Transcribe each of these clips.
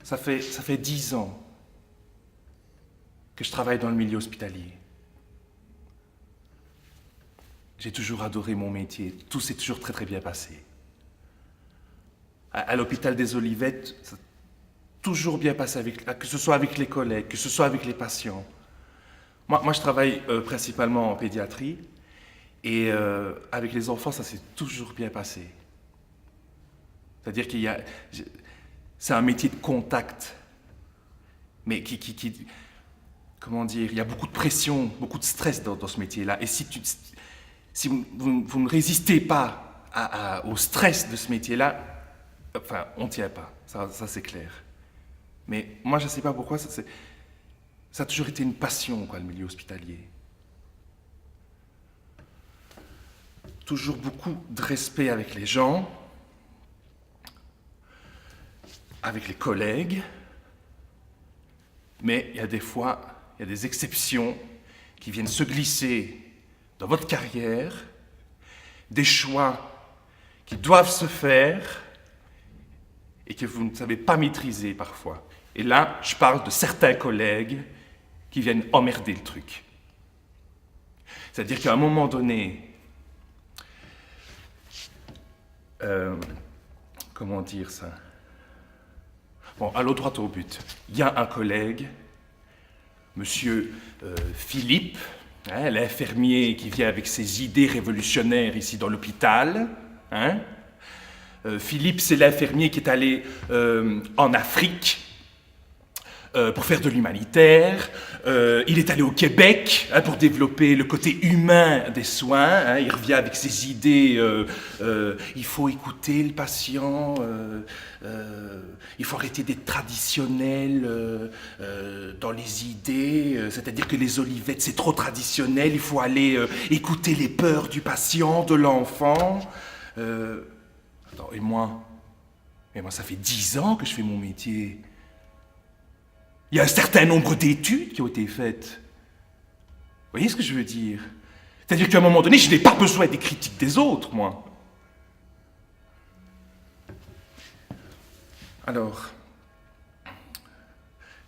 Ça fait 10 ans que je travaille dans le milieu hospitalier. J'ai toujours adoré mon métier. Tout s'est toujours très très bien passé. À l'hôpital des Olivettes, ça a toujours bien passé, que ce soit avec les collègues, que ce soit avec les patients. Moi je travaille principalement en pédiatrie et avec les enfants, ça s'est toujours bien passé. C'est-à-dire c'est un métier de contact, mais comment dire, il y a beaucoup de pression, beaucoup de stress dans ce métier-là. Et si vous ne résistez pas au stress de ce métier-là, enfin, on ne tient pas, ça c'est clair. Mais moi, je ne sais pas pourquoi, ça a toujours été une passion, quoi, le milieu hospitalier. Toujours beaucoup de respect avec les gens, avec les collègues, mais il y a des fois, il y a des exceptions qui viennent se glisser dans votre carrière, des choix qui doivent se faire et que vous ne savez pas maîtriser parfois. Et là, je parle de certains collègues qui viennent emmerder le truc. C'est-à-dire qu'à un moment donné, comment dire ça? Bon, allons droit au but. Il y a un collègue, monsieur Philippe, hein, l'infirmier qui vient avec ses idées révolutionnaires ici dans l'hôpital. Hein. Philippe, c'est l'infirmier qui est allé en Afrique pour faire de l'humanitaire. Il est allé au Québec pour développer le côté humain des soins. Hein. Il revient avec ses idées. Il faut écouter le patient. Il faut arrêter d'être traditionnel dans les idées. C'est-à-dire que les Olivettes, c'est trop traditionnel. Il faut aller écouter les peurs du patient, de l'enfant. Attends, et moi, ça fait 10 ans que je fais mon métier. Il y a un certain nombre d'études qui ont été faites. Vous voyez ce que je veux dire? C'est-à-dire qu'à un moment donné, je n'ai pas besoin des critiques des autres, moi. Alors,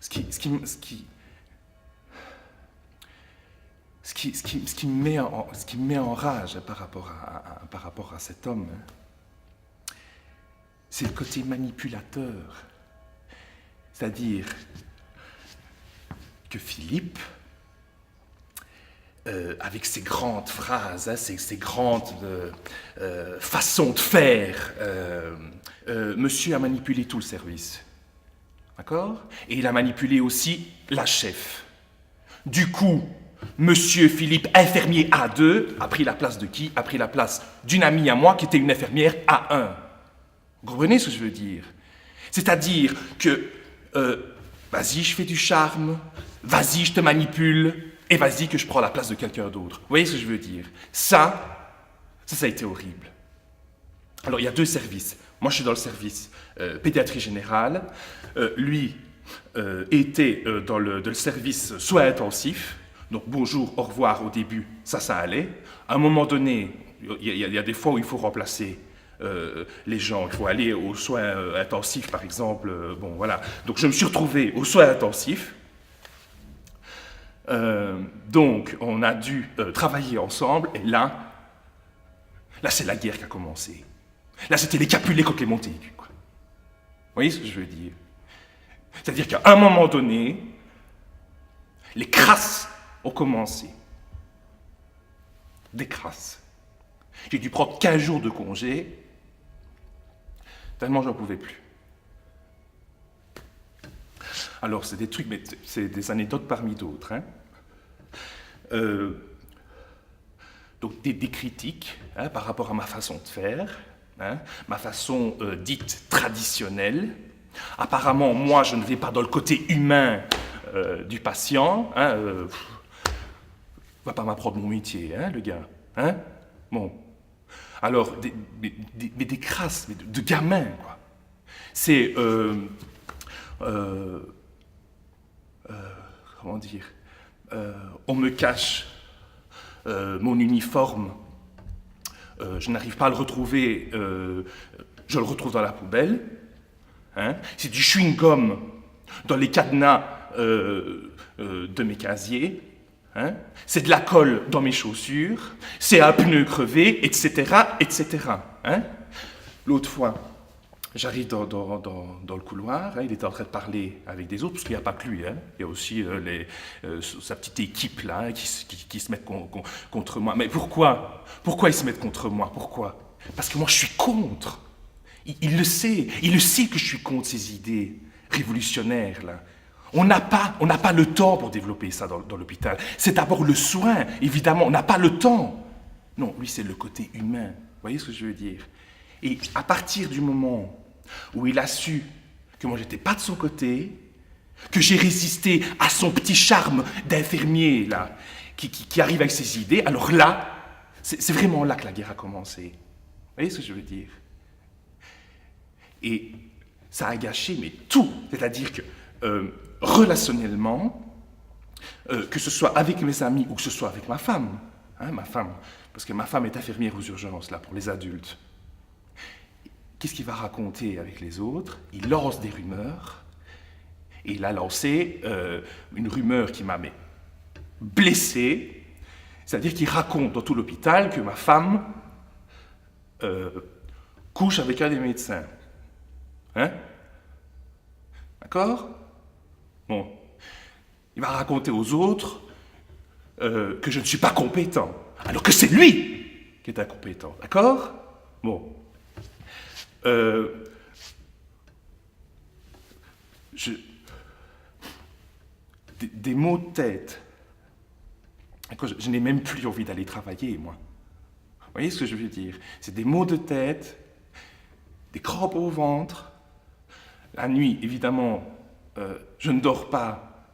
ce qui me met en rage par rapport à cet homme, c'est le côté manipulateur. C'est-à-dire que Philippe, avec ses grandes phrases, hein, ses grandes façons de faire, monsieur a manipulé tout le service. D'accord? Et il a manipulé aussi la chef. Du coup, monsieur Philippe, infirmier A2, a pris la place de qui? A pris la place d'une amie à moi qui était une infirmière A1. Vous comprenez ce que je veux dire? C'est-à-dire que, vas-y, je fais du charme, vas-y, je te manipule, et vas-y que je prends la place de quelqu'un d'autre. Vous voyez ce que je veux dire? Ça a été horrible. Alors, il y a 2 services. Moi, je suis dans le service pédiatrie générale. Lui était dans le service soins intensifs. Donc, bonjour, au revoir au début, ça allait. À un moment donné, il y a des fois où il faut remplacer les gens. Il faut aller aux soins intensifs, par exemple. Bon, voilà. Donc, je me suis retrouvé aux soins intensifs. Donc, on a dû travailler ensemble. Et là, c'est la guerre qui a commencé. Là, c'était les Capulet contre les Montaigu, quoi. Vous voyez ce que je veux dire? C'est-à-dire qu'à un moment donné, les crasses ont commencé. Des crasses. J'ai dû prendre 15 jours de congé, tellement j'en pouvais plus. Alors, c'est des trucs, mais c'est des anecdotes parmi d'autres. Hein. Donc, des critiques par rapport à ma façon de faire, ma façon dite traditionnelle. Apparemment, moi, je ne vais pas dans le côté humain du patient. Va pas m'apprendre mon métier, le gars. Bon. Alors, des crasses, de gamins, quoi. C'est... comment dire? On me cache mon uniforme. Je n'arrive pas à le retrouver. Je le retrouve dans la poubelle. hein. C'est du chewing-gum dans les cadenas de mes casiers. Hein. C'est de la colle dans mes chaussures. C'est un pneu crevé, etc., etc. Hein. L'autre fois, j'arrive dans le couloir, hein, il était en train de parler avec des autres, parce qu'il n'y a pas que lui, hein, il y a aussi sa petite équipe là, hein, qui se mettent contre moi. Mais pourquoi ils se mettent contre moi? Pourquoi? Parce que moi je suis contre. Il le sait que je suis contre ces idées révolutionnaires là. On n'a pas le temps pour développer ça dans l'hôpital. C'est d'abord le soin, évidemment, on n'a pas le temps. Non, lui c'est le côté humain, vous voyez ce que je veux dire? Et à partir du moment où il a su que moi j'étais pas de son côté, que j'ai résisté à son petit charme d'infirmier là, qui arrive avec ses idées, alors là, c'est vraiment là que la guerre a commencé. Vous voyez ce que je veux dire? Et ça a gâché, mais tout. C'est-à-dire que relationnellement, que ce soit avec mes amis ou que ce soit avec ma femme, hein, parce que ma femme est infirmière aux urgences là pour les adultes. Qu'est-ce qu'il va raconter avec les autres? Il lance des rumeurs. Et il a lancé une rumeur qui m'a blessé. C'est-à-dire qu'il raconte dans tout l'hôpital que ma femme couche avec un des médecins. Hein? D'accord? Bon. Il va raconter aux autres que je ne suis pas compétent. Alors que c'est lui qui est incompétent. D'accord? Bon. Des maux de tête. Je n'ai même plus envie d'aller travailler, moi. Vous voyez ce que je veux dire? C'est des maux de tête, des crampes au ventre. La nuit, évidemment, je ne dors pas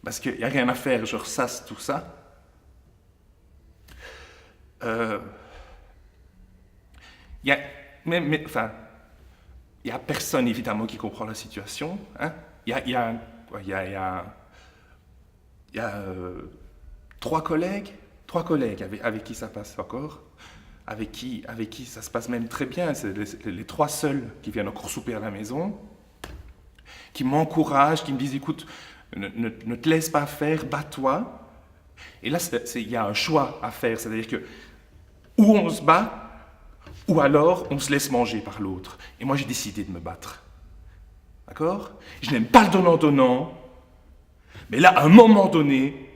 parce qu'il n'y a rien à faire, je ressasse tout ça. Il y a personne, évidemment, qui comprend la situation. Hein. Il y a trois collègues avec qui ça passe encore, avec qui ça se passe même très bien. C'est les trois seuls qui viennent encore souper à la maison, qui m'encouragent, qui me disent, écoute, ne te laisse pas faire, bats-toi. Et là, il y a un choix à faire, c'est-à-dire que ou on se bat, ou alors on se laisse manger par l'autre. Et moi, j'ai décidé de me battre. D'accord? Je n'aime pas le donnant-donnant, mais là, à un moment donné,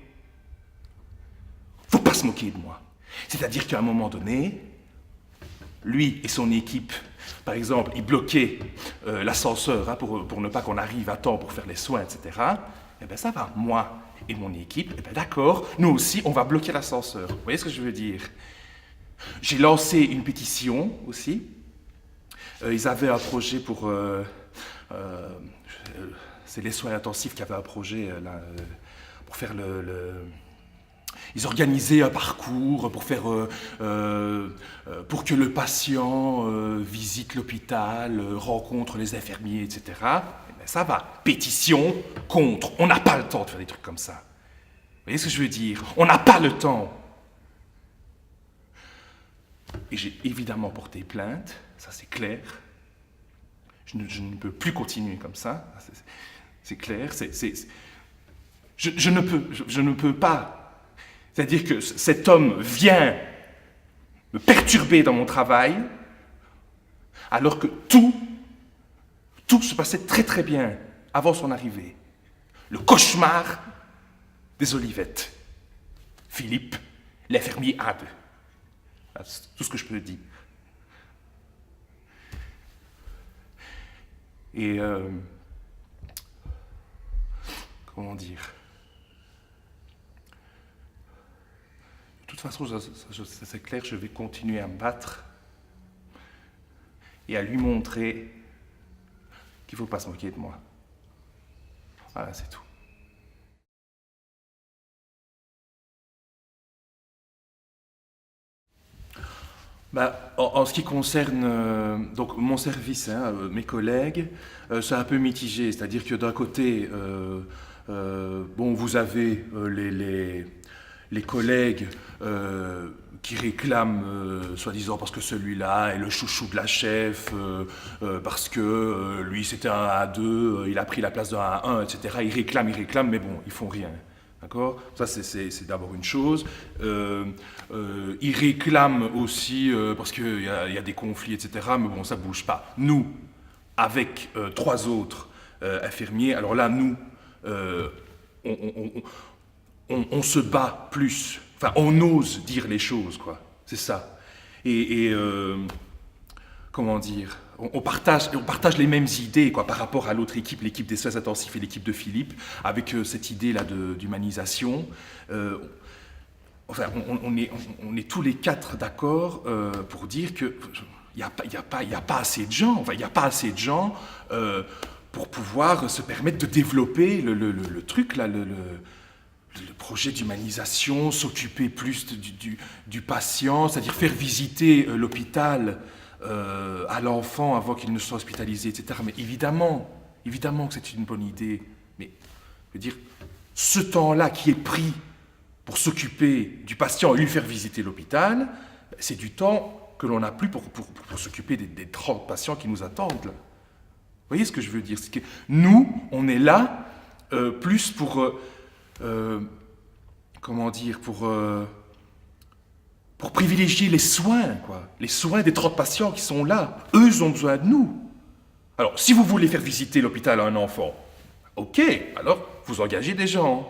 faut pas se moquer de moi. C'est-à-dire qu'à un moment donné, lui et son équipe, par exemple, ils bloquaient l'ascenseur hein, pour ne pas qu'on arrive à temps pour faire les soins, etc. Eh bien, ça va. Moi et mon équipe, eh bien, d'accord, nous aussi, on va bloquer l'ascenseur. Vous voyez ce que je veux dire? J'ai lancé une pétition aussi. Ils avaient un projet pour... c'est les soins intensifs qui avaient un projet là, pour faire Ils organisaient un parcours pour faire, pour que le patient visite l'hôpital, rencontre les infirmiers, etc. Eh bien, ça va. Pétition contre. On n'a pas le temps de faire des trucs comme ça. Vous voyez ce que je veux dire? On n'a pas le temps. Et j'ai évidemment porté plainte, ça c'est clair. Je ne peux plus continuer comme ça, c'est clair. Je ne peux pas. C'est-à-dire que cet homme vient me perturber dans mon travail, alors que tout se passait très très bien avant son arrivée. Le cauchemar des Olivettes. Philippe, l'infirmier A2. C'est tout ce que je peux dire. Et comment dire? De toute façon, c'est clair, je vais continuer à me battre et à lui montrer qu'il ne faut pas se moquer de moi. Voilà, c'est tout. Bah, en ce qui concerne donc mon service, hein, mes collègues, c'est un peu mitigé. C'est-à-dire que d'un côté, bon, vous avez les collègues qui réclament, soi-disant, parce que celui-là est le chouchou de la chef, parce que lui c'était un A2, il a pris la place d'un A1, etc. Ils réclament, mais bon, ils font rien. D'accord? Ça, c'est d'abord une chose. Ils réclament aussi, parce qu'il y a des conflits, etc., mais bon, ça ne bouge pas. Nous, avec 3 autres infirmiers, alors là, nous, on se bat plus. Enfin, on ose dire les choses, quoi. C'est ça. Et comment dire, on partage les mêmes idées, quoi, par rapport à l'autre équipe, l'équipe des soins intensifs et l'équipe de Philippe, avec cette idée-là d'humanisation. Enfin, on est tous les 4 d'accord pour dire que il n'y a pas assez de gens. Enfin, il n'y a pas assez de gens pour pouvoir se permettre de développer le truc là, le projet d'humanisation, s'occuper plus du patient, c'est-à-dire faire visiter l'hôpital à l'enfant avant qu'il ne soit hospitalisé, etc. Mais évidemment que c'est une bonne idée. Mais je veux dire, ce temps-là qui est pris pour s'occuper du patient et lui faire visiter l'hôpital, c'est du temps que l'on n'a plus pour s'occuper des 30 patients qui nous attendent. Là. Vous voyez ce que je veux dire? C'est que nous, on est là plus pour... comment dire, pour privilégier les soins, quoi. Les soins des 30 patients qui sont là. Eux, ils ont besoin de nous. Alors, si vous voulez faire visiter l'hôpital à un enfant, ok, alors vous engagez des gens.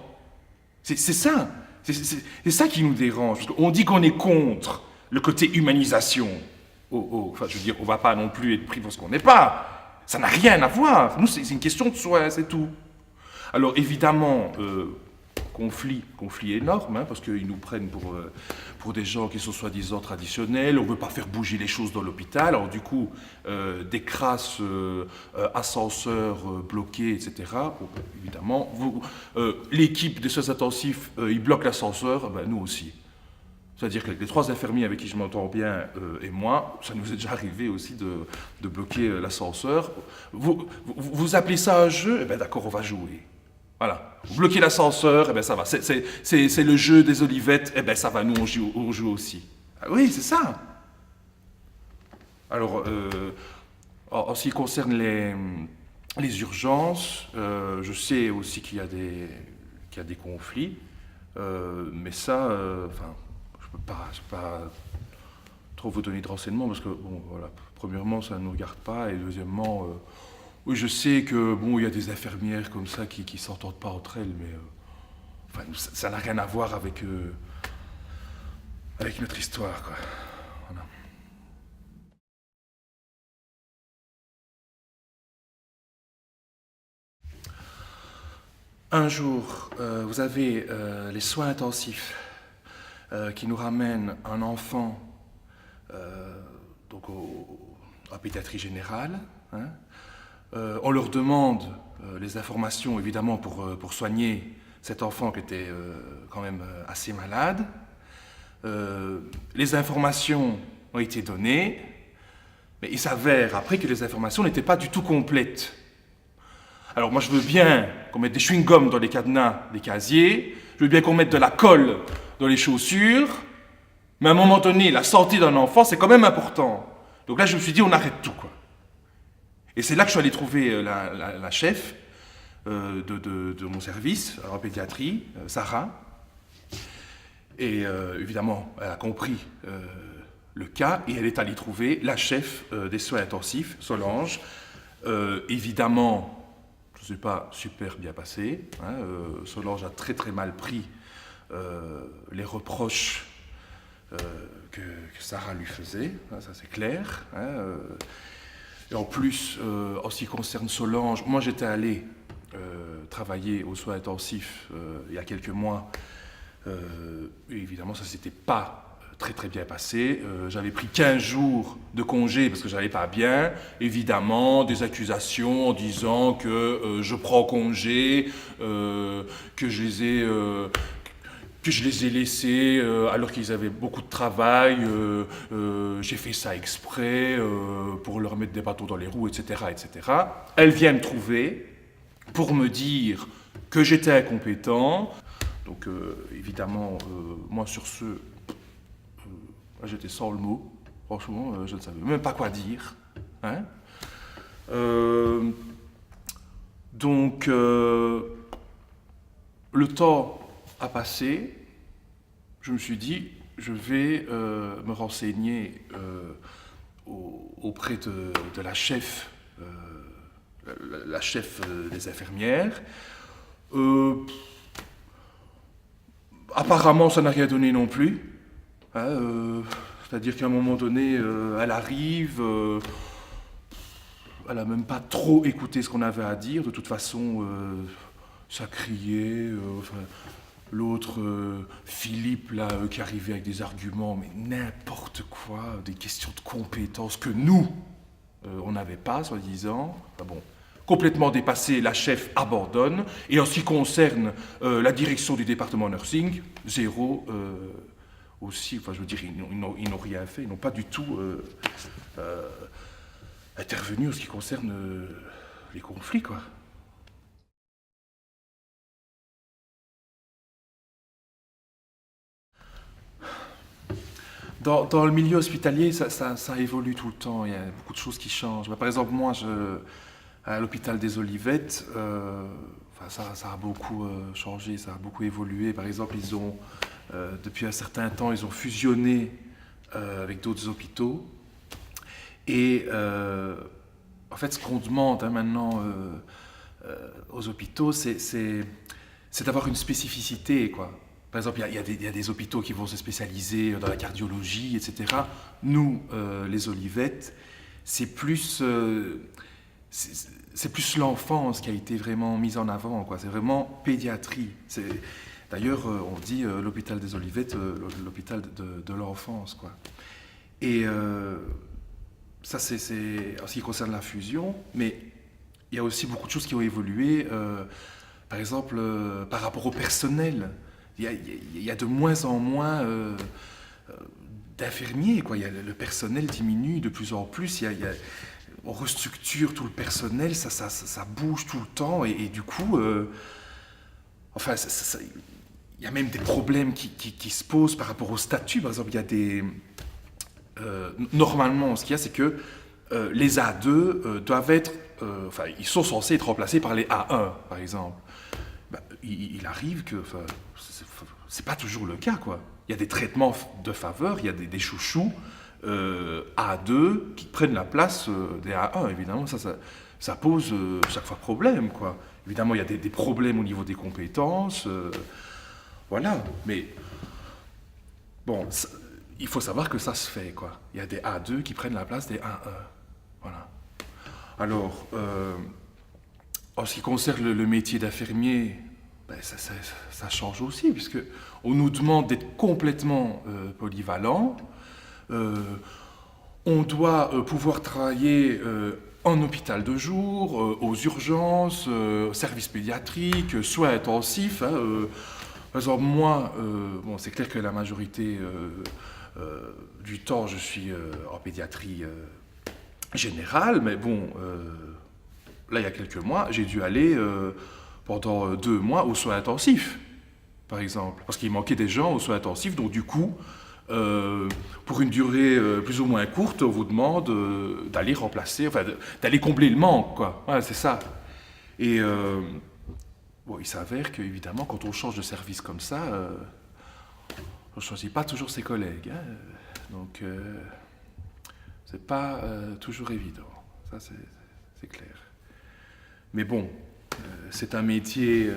C'est ça. C'est ça qui nous dérange. On dit qu'on est contre le côté humanisation. Enfin, je veux dire, on ne va pas non plus être pris pour ce qu'on n'est pas. Ça n'a rien à voir. Nous, c'est une question de soins, c'est tout. Alors, évidemment... conflit énorme, hein, parce qu'ils nous prennent pour des gens qui sont soi-disant traditionnels, on ne veut pas faire bouger les choses dans l'hôpital, alors du coup, des crasses ascenseurs bloqués, etc. Bon, évidemment, l'équipe des soins intensifs, ils bloquent l'ascenseur, ben, nous aussi. C'est-à-dire que les 3 infirmiers avec qui je m'entends bien et moi, ça nous est déjà arrivé aussi de bloquer l'ascenseur. Vous appelez ça un jeu? Eh bien d'accord, on va jouer. Voilà. Vous bloquez l'ascenseur, eh ben ça va. C'est le jeu des olivettes, eh ben ça va, nous on joue aussi. Ah oui, c'est ça. Alors, en ce qui concerne les urgences, je sais aussi qu'il y a des conflits, mais ça, enfin, je peux pas trop vous donner de renseignements parce que, bon, voilà, premièrement, ça ne nous regarde pas, et deuxièmement, oui, je sais que bon, il y a des infirmières comme ça qui s'entendent pas entre elles, mais enfin, ça n'a rien à voir avec notre histoire, quoi. Voilà. Un jour, vous avez les soins intensifs qui nous ramènent un enfant donc à pédiatrie générale. Hein. On leur demande les informations, évidemment, pour soigner cet enfant qui était quand même assez malade. Les informations ont été données, mais il s'avère après que les informations n'étaient pas du tout complètes. Alors moi je veux bien qu'on mette des chewing-gums dans les cadenas des casiers, je veux bien qu'on mette de la colle dans les chaussures, mais à un moment donné, la santé d'un enfant, c'est quand même important. Donc là je me suis dit, on arrête tout, quoi. Et c'est là que je suis allé trouver la chef de mon service en pédiatrie, Sarah. Et évidemment, elle a compris le cas et elle est allée trouver la chef des soins intensifs, Solange. Évidemment, ça ne s'est pas super bien passé. Hein, Solange a très très mal pris les reproches que Sarah lui faisait, hein, ça c'est clair. Hein, et en plus, en ce qui concerne Solange, moi j'étais allé travailler aux soins intensifs il y a quelques mois. Et évidemment, ça ne s'était pas très très bien passé. J'avais pris 15 jours de congé parce que j'allais pas bien. Évidemment, des accusations en disant que je prends congé, que je les ai laissés alors qu'ils avaient beaucoup de travail, j'ai fait ça exprès pour leur mettre des bâtons dans les roues, etc., etc. Elle vient me trouver pour me dire que j'étais incompétent. Donc évidemment, moi sur ce, J'étais sans le mot. Franchement, je ne savais même pas quoi dire. Hein. Euh, donc, le temps a passé. Je me suis dit, je vais me renseigner auprès de la chef, la chef des infirmières. Apparemment, ça n'a rien donné non plus. Hein, c'est-à-dire qu'à un moment donné, elle arrive, elle n'a même pas trop écouté ce qu'on avait à dire. De toute façon, ça criait. Enfin, l'autre, Philippe, là, qui arrivait avec des arguments, mais n'importe quoi, des questions de compétences que nous, on n'avait pas, soi-disant. Enfin bon, complètement dépassé, la chef abandonne. Et en ce qui concerne la direction du département nursing, zéro aussi. Enfin, je veux dire, ils n'ont rien fait, ils n'ont pas du tout intervenu en ce qui concerne les conflits, quoi. Dans le milieu hospitalier, ça évolue tout le temps. Il y a beaucoup de choses qui changent. Par exemple, moi, à l'hôpital des Olivettes, enfin, ça a beaucoup changé, ça a beaucoup évolué. Par exemple, depuis un certain temps, ils ont fusionné avec d'autres hôpitaux. Et en fait, ce qu'on demande maintenant aux hôpitaux, c'est d'avoir une spécificité, quoi. Par exemple, il y a des hôpitaux qui vont se spécialiser dans la cardiologie, etc. Nous, les Olivettes, c'est plus, c'est plus l'enfance qui a été vraiment mise en avant, quoi. C'est vraiment pédiatrie. D'ailleurs, on dit l'hôpital des Olivettes, l'hôpital de l'enfance, quoi. Et ça, c'est en ce qui concerne la fusion, mais il y a aussi beaucoup de choses qui ont évolué. Par exemple, par rapport au personnel. Il y a de moins en moins d'infirmiers, quoi. Le personnel diminue de plus en plus. On restructure tout le personnel, ça bouge tout le temps. Et du coup, enfin, il y a même des problèmes qui se posent par rapport au statut. Par exemple, il y a des... normalement, ce qu'il y a, c'est que les A2 doivent être... enfin, ils sont censés être remplacés par les A1, par exemple. Ben, il arrive que... Enfin, c'est pas toujours le cas, quoi. Il y a des traitements de faveur, il y a des chouchous A2 qui prennent la place des A1. Évidemment, ça pose chaque fois problème, quoi. Évidemment, il y a des problèmes au niveau des compétences. Voilà. Mais bon, il faut savoir que ça se fait, quoi. Il y a des A2 qui prennent la place des A1. Voilà. Alors, en ce qui concerne le métier d'infirmier, ben ça change aussi, puisque on nous demande d'être complètement polyvalent. On doit pouvoir travailler en hôpital de jour, aux urgences, services pédiatriques, soins intensifs. Hein, par exemple, moi, bon, c'est clair que la majorité du temps, je suis en pédiatrie générale, mais bon, là, il y a quelques mois, j'ai dû aller pendant 2 mois aux soins intensifs, par exemple, parce qu'il manquait des gens aux soins intensifs, donc du coup, pour une durée plus ou moins courte, on vous demande d'aller remplacer, enfin, d'aller combler le manque, quoi. Voilà, c'est ça. Et bon, il s'avère qu'évidemment, quand on change de service comme ça, on ne choisit pas toujours ses collègues. Hein. Donc, c'est pas toujours évident. Ça, c'est clair. Mais bon, c'est un métier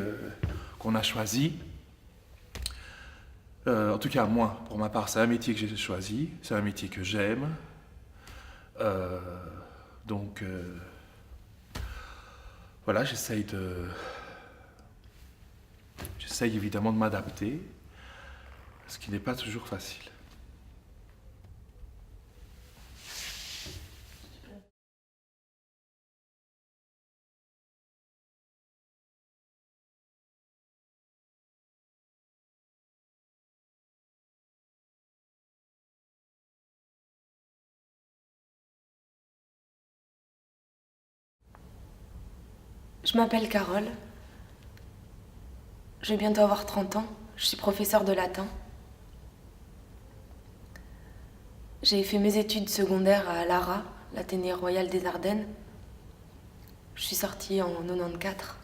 qu'on a choisi. En tout cas, moi, pour ma part, c'est un métier que j'ai choisi. C'est un métier que j'aime. Donc, voilà, j'essaye évidemment de m'adapter, ce qui n'est pas toujours facile. Je m'appelle Carole. Je vais bientôt avoir 30 ans. Je suis professeure de latin. J'ai fait mes études secondaires à l'ARA, l'Athénée Royal des Ardennes. Je suis sortie en 94.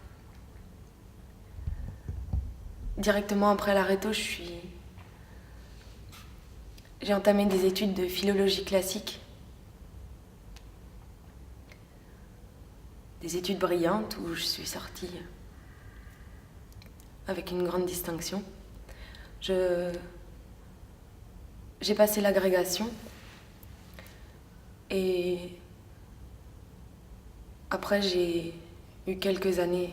Directement après l'Areto, j'ai entamé des études de philologie classique. Des études brillantes où je suis sortie avec une grande distinction. J'ai passé l'agrégation et après j'ai eu quelques années,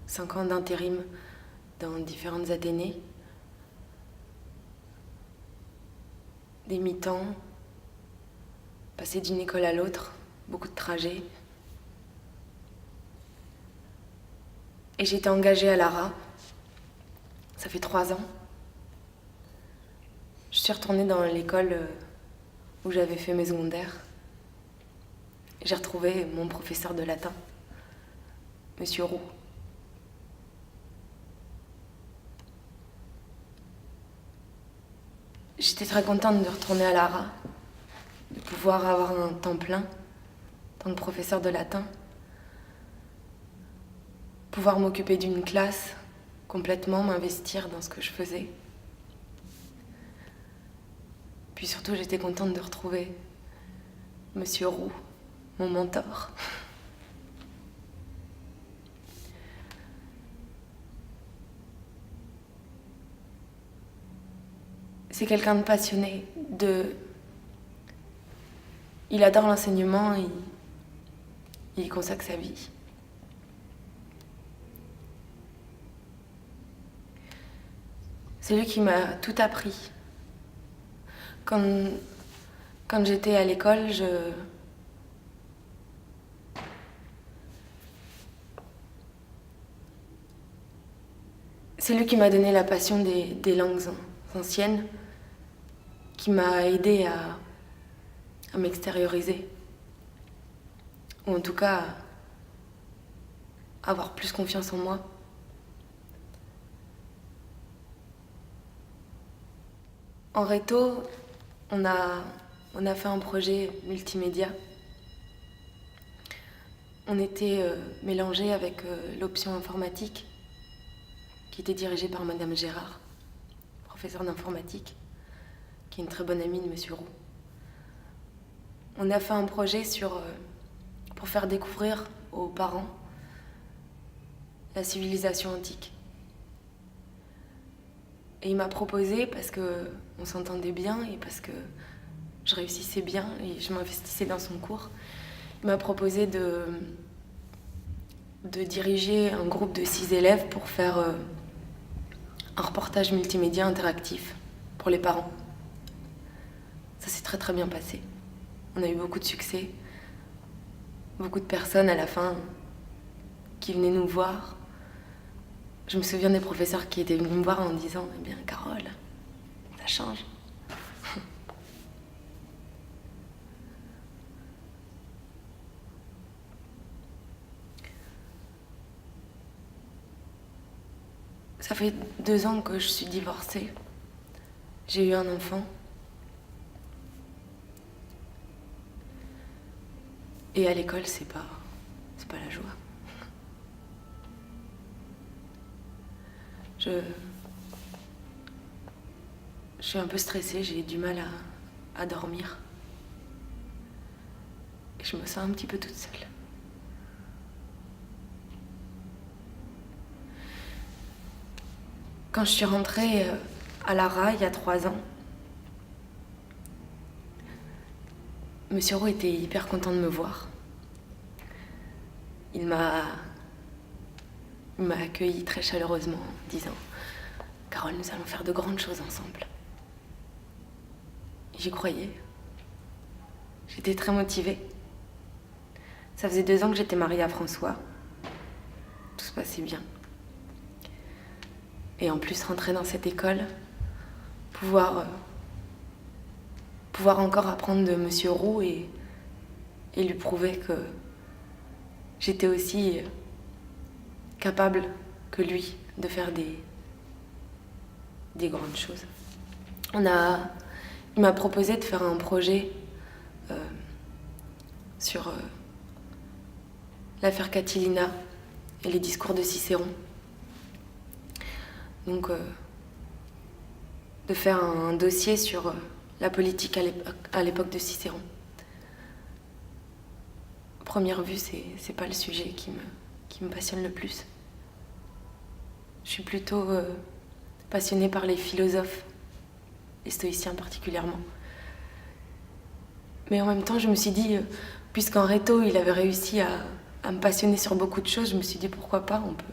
5 ans d'intérim dans différentes Athénées, des mi-temps, passer d'une école à l'autre, beaucoup de trajets. Et j'étais engagée à l'ARA, ça fait 3 ans. Je suis retournée dans l'école où j'avais fait mes secondaires. J'ai retrouvé mon professeur de latin, Monsieur Roux. J'étais très contente de retourner à l'ARA, de pouvoir avoir un temps plein en tant que professeur de latin, pouvoir m'occuper d'une classe, complètement m'investir dans ce que je faisais. Puis surtout, j'étais contente de retrouver Monsieur Roux, mon mentor. C'est quelqu'un de passionné, Il adore l'enseignement, il y consacre sa vie. C'est lui qui m'a tout appris. Quand j'étais à l'école, c'est lui qui m'a donné la passion des langues anciennes, qui m'a aidée à m'extérioriser. Ou en tout cas, à avoir plus confiance en moi. En réto, on a fait un projet multimédia. On était mélangés avec l'option informatique, qui était dirigée par Madame Gérard, professeure d'informatique, qui est une très bonne amie de Monsieur Roux. On a fait un projet pour faire découvrir aux parents la civilisation antique. Et il m'a proposé, parce qu'on s'entendait bien et parce que je réussissais bien et je m'investissais dans son cours, il m'a proposé de diriger un groupe de 6 élèves pour faire un reportage multimédia interactif pour les parents. Ça s'est très très bien passé. On a eu beaucoup de succès, beaucoup de personnes à la fin qui venaient nous voir. Je me souviens des professeurs qui étaient venus me voir en disant « Eh bien, Carole, ça change. » Ça fait 2 ans que je suis divorcée. J'ai eu un enfant. Et à l'école, c'est pas la joie. Je suis un peu stressée, j'ai du mal à dormir. Et je me sens un petit peu toute seule. Quand je suis rentrée à l'ARA il y a 3 ans, Monsieur Roux était hyper content de me voir. Il m'a accueillie très chaleureusement en disant « Carole, nous allons faire de grandes choses ensemble. » J'y croyais. J'étais très motivée. Ça faisait 2 ans que j'étais mariée à François. Tout se passait bien. Et en plus, rentrer dans cette école, pouvoir encore apprendre de Monsieur Roux et lui prouver que j'étais aussi capable que lui de faire des grandes choses. On a Il m'a proposé de faire un projet sur l'affaire Catilina et les discours de Cicéron. Donc, de faire un dossier sur la politique à l'époque de Cicéron. À première vue, c'est pas le sujet qui me passionne le plus. Je suis plutôt passionnée par les philosophes, les stoïciens particulièrement. Mais en même temps, je me suis dit, puisqu'en réto, il avait réussi à me passionner sur beaucoup de choses, je me suis dit pourquoi pas, on peut.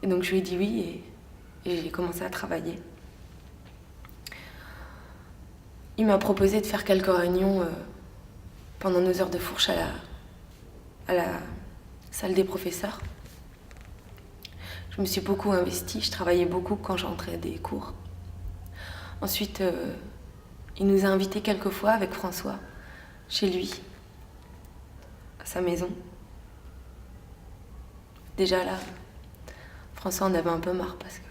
Et donc je lui ai dit oui et j'ai commencé à travailler. Il m'a proposé de faire quelques réunions pendant nos heures de fourche à la salle des professeurs. Je me suis beaucoup investie, je travaillais beaucoup quand j'entrais des cours. Ensuite, il nous a invités quelques fois avec François, chez lui, à sa maison. Déjà là, François en avait un peu marre parce que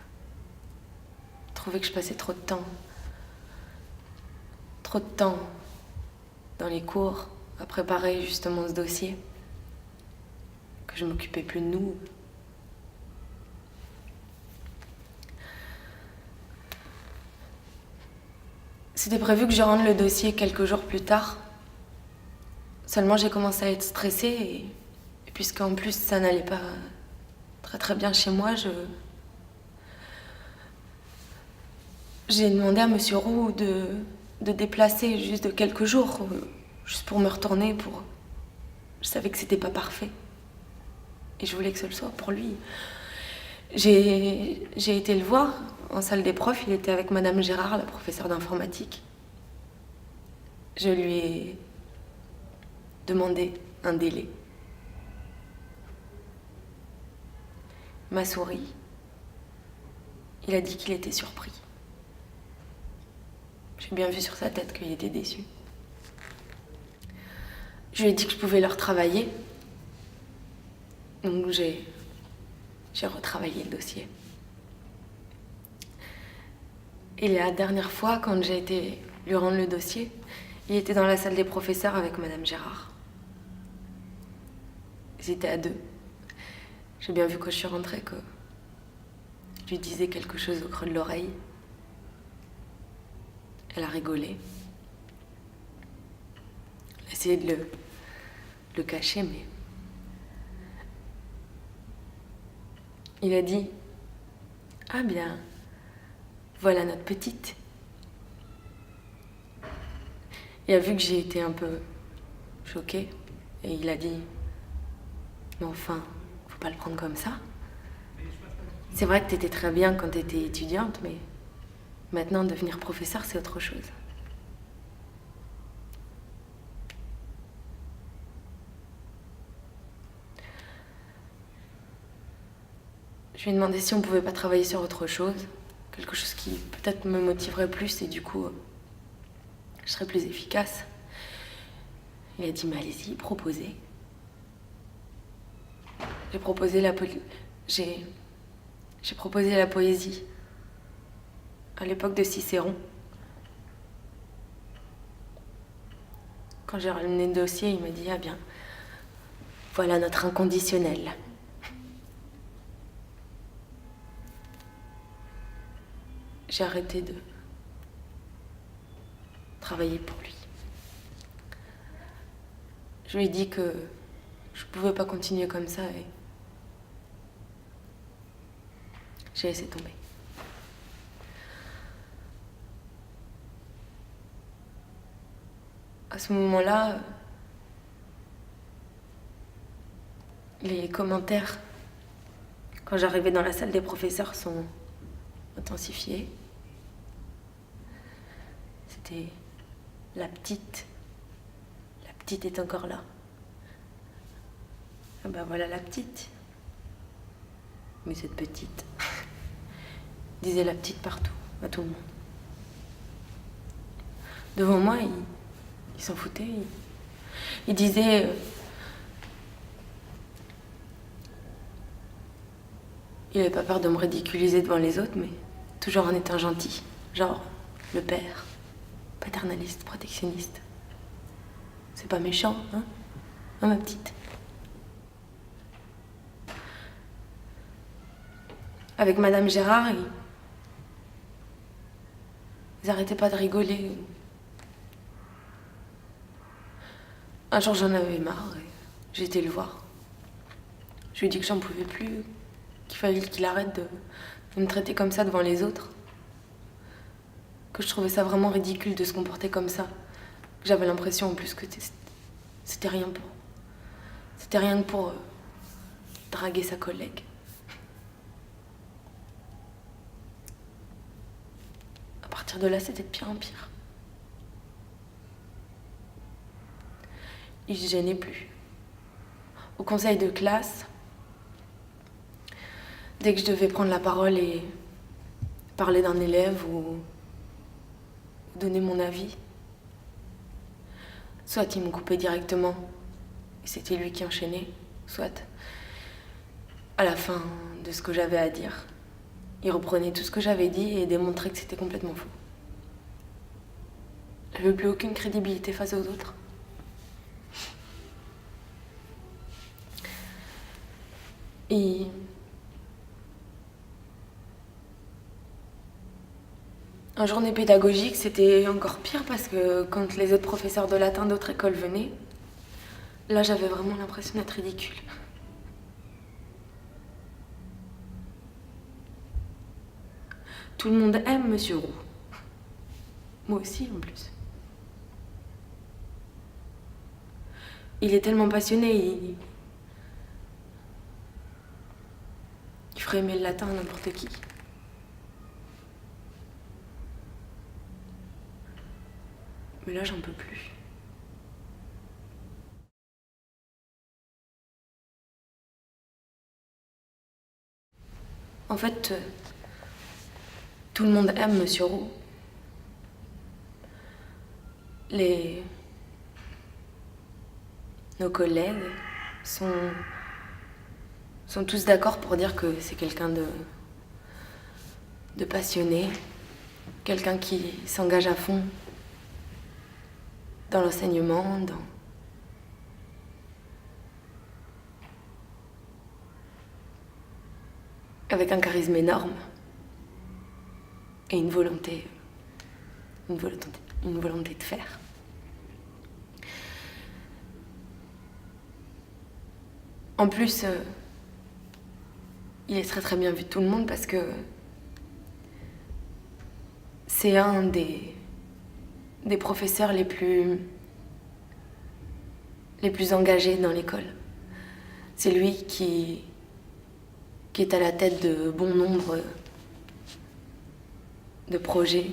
il trouvait que je passais trop de temps dans les cours à préparer justement ce dossier, que je m'occupais plus de nous. C'était prévu que je rende le dossier quelques jours plus tard. Seulement j'ai commencé à être stressée et puisqu'en plus ça n'allait pas très bien chez moi, j'ai demandé à Monsieur Roux de déplacer juste de quelques jours, juste pour me retourner, Je savais que c'était pas parfait. Et je voulais que ce le soit pour lui. J'ai été le voir en salle des profs, il était avec Madame Gérard, la professeure d'informatique. Je lui ai demandé un délai. Il m'a souri. Il a dit qu'il était surpris. J'ai bien vu sur sa tête qu'il était déçu. Je lui ai dit que je pouvais le retravailler. Donc j'ai retravaillé le dossier. Et la dernière fois, quand j'ai été lui rendre le dossier, il était dans la salle des professeurs avec Madame Gérard. Ils étaient à deux. J'ai bien vu quand je suis rentrée que je lui disais quelque chose au creux de l'oreille. Elle a rigolé. Elle a essayé de le cacher, mais... Il a dit « Ah bien, voilà notre petite. » Il a vu que j'ai été un peu choquée et il a dit « Mais enfin, faut pas le prendre comme ça. C'est vrai que t'étais très bien quand t'étais étudiante, mais maintenant devenir professeur, c'est autre chose. » Je lui ai demandé si on pouvait pas travailler sur autre chose, quelque chose qui peut-être me motiverait plus et du coup, je serais plus efficace. Il a dit, mais allez-y, proposez. J'ai proposé la poésie à l'époque de Cicéron. Quand j'ai ramené le dossier, il m'a dit, ah bien, voilà notre inconditionnel. J'ai arrêté de travailler pour lui. Je lui ai dit que je pouvais pas continuer comme ça et j'ai laissé tomber. À ce moment-là, les commentaires, quand j'arrivais dans la salle des professeurs, sont intensifiés. C'était la petite. La petite est encore là. Ah ben voilà la petite. Mais cette petite. Disait la petite partout, à tout le monde. Devant moi, il s'en foutait. Il disait... il avait pas peur de me ridiculiser devant les autres, mais toujours en étant gentil. Genre, le père. paternaliste, protectionniste. C'est pas méchant, hein, ma petite. Avec Madame Gérard, ils arrêtaient pas de rigoler. Un jour, j'en avais marre et j'ai été le voir. Je lui ai dit que j'en pouvais plus, qu'il fallait qu'il arrête de me traiter comme ça devant les autres. Que je trouvais ça vraiment ridicule de se comporter comme ça. Que j'avais l'impression en plus que c'était rien pour... C'était rien que pour draguer sa collègue. À partir de là, c'était de pire en pire. Il se gênait plus. Au conseil de classe, dès que je devais prendre la parole et parler d'un élève ou donner mon avis, soit il me coupait directement, et c'était lui qui enchaînait, soit, à la fin de ce que j'avais à dire, il reprenait tout ce que j'avais dit et démontrait que c'était complètement faux. J'avais plus aucune crédibilité face aux autres. Et en journée pédagogique, c'était encore pire parce que quand les autres professeurs de latin d'autres écoles venaient, là j'avais vraiment l'impression d'être ridicule. Tout le monde aime Monsieur Roux. Moi aussi en plus. Il est tellement passionné, il ferait aimer le latin à n'importe qui. Mais là, j'en peux plus. En fait, tout le monde aime Monsieur Roux. Nos collègues sont tous d'accord pour dire que c'est quelqu'un de passionné, quelqu'un qui s'engage à fond dans l'enseignement, avec un charisme énorme et une volonté de faire. En plus, il est très très bien vu de tout le monde parce que c'est un des professeurs les plus engagés dans l'école. C'est lui qui est à la tête de bon nombre de projets,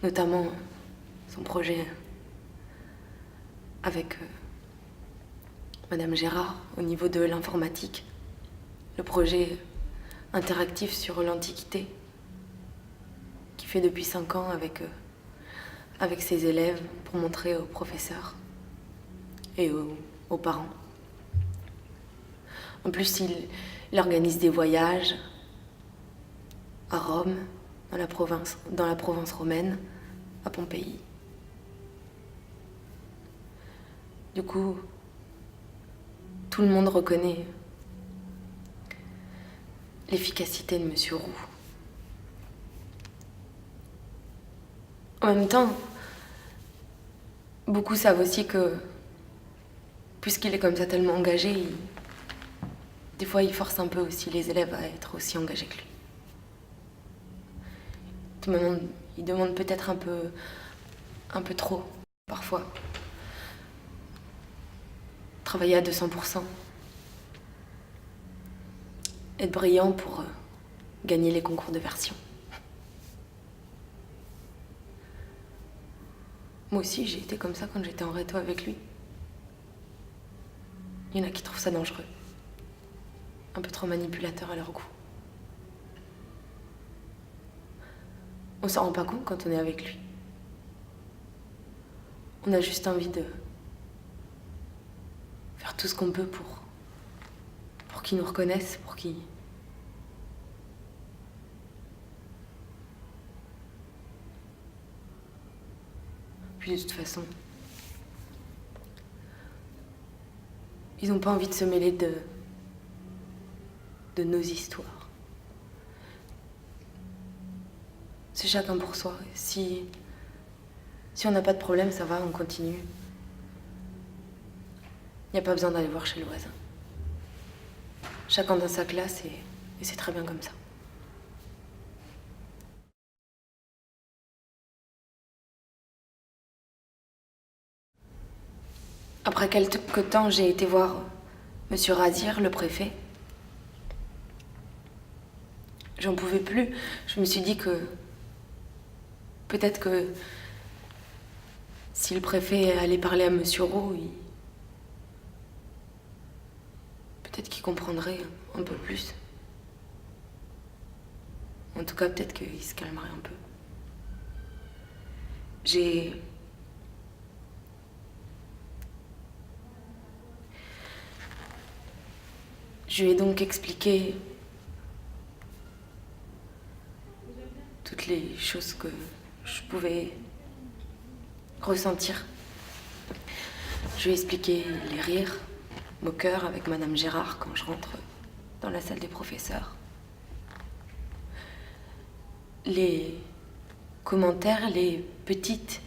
notamment son projet avec Madame Gérard au niveau de l'informatique, le projet interactif sur l'Antiquité qu'il fait depuis 5 ans avec ses élèves pour montrer aux professeurs et aux parents. En plus, il organise des voyages à Rome, dans la Provence romaine, à Pompéi. Du coup, tout le monde reconnaît l'efficacité de Monsieur Roux. En même temps, beaucoup savent aussi que, puisqu'il est comme ça tellement engagé, des fois il force un peu aussi les élèves à être aussi engagés que lui. Il demande peut-être un peu trop, parfois. Travailler à 200%. Être brillant pour gagner les concours de version. Moi aussi, j'ai été comme ça quand j'étais en réto avec lui. Il y en a qui trouvent ça dangereux. Un peu trop manipulateur à leur goût. On s'en rend pas compte quand on est avec lui. On a juste envie de faire tout ce qu'on peut pour qu'il nous reconnaisse, pour qu'il... Puis de toute façon, ils n'ont pas envie de se mêler de nos histoires. C'est chacun pour soi. Si on n'a pas de problème, ça va, on continue. Il n'y a pas besoin d'aller voir chez le voisin. Chacun dans sa classe et c'est très bien comme ça. Après quelque temps, j'ai été voir Monsieur Razir, le préfet. J'en pouvais plus. Je me suis dit que peut-être que si le préfet allait parler à Monsieur Roux, peut-être qu'il comprendrait un peu plus. En tout cas, peut-être qu'il se calmerait un peu. Je lui ai donc expliqué toutes les choses que je pouvais ressentir. Je lui ai expliqué les rires moqueurs avec Madame Gérard quand je rentre dans la salle des professeurs. Les commentaires, les petites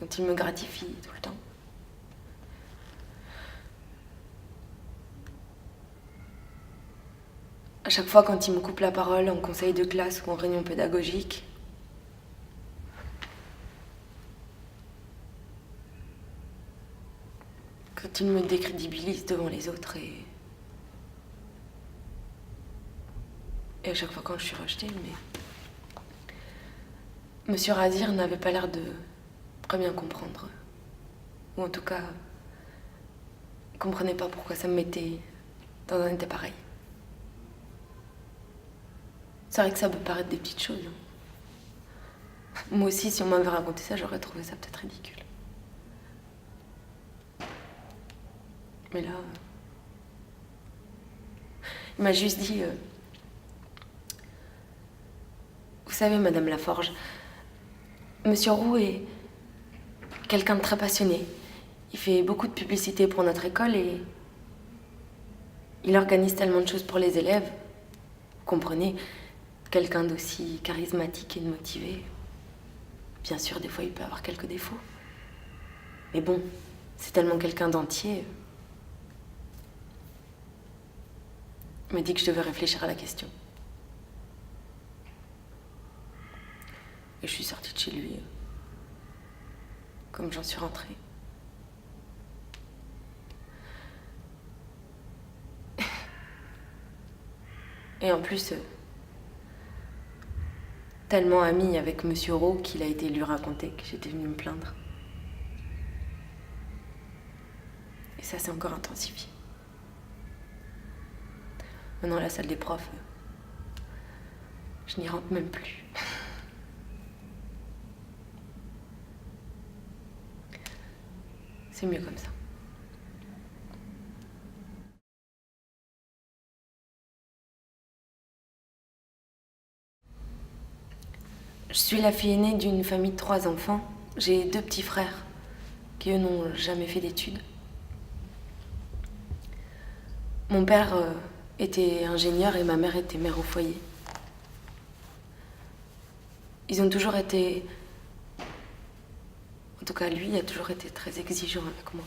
dont il me gratifie tout le temps. À chaque fois quand il me coupe la parole en conseil de classe ou en réunion pédagogique, quand il me décrédibilise devant les autres et à chaque fois quand je suis rejetée, mais Monsieur Razir n'avait pas l'air de très bien comprendre. Ou en tout cas, il comprenait pas pourquoi ça me mettait dans un état pareil. C'est vrai que ça peut paraître des petites choses. Moi aussi, si on m'avait raconté ça, j'aurais trouvé ça peut-être ridicule. Mais là, il m'a juste dit... Vous savez, Madame Laforge, Monsieur Roux est quelqu'un de très passionné. Il fait beaucoup de publicité pour notre école et il organise tellement de choses pour les élèves. Vous comprenez, quelqu'un d'aussi charismatique et de motivé. Bien sûr, des fois, il peut avoir quelques défauts. Mais bon, c'est tellement quelqu'un d'entier. Il m'a dit que je devais réfléchir à la question. Et je suis sortie de chez lui, comme j'en suis rentrée. Et en plus, tellement amie avec Monsieur Roux qu'il a été lui raconter que j'étais venue me plaindre. Et ça s'est encore intensifié. Maintenant, la salle des profs, je n'y rentre même plus. C'est mieux comme ça. Je suis la fille aînée d'une famille de 3 enfants. J'ai 2 petits frères qui, eux, n'ont jamais fait d'études. Mon père était ingénieur et ma mère était mère au foyer. Ils ont toujours été... En tout cas, lui, il a toujours été très exigeant avec moi.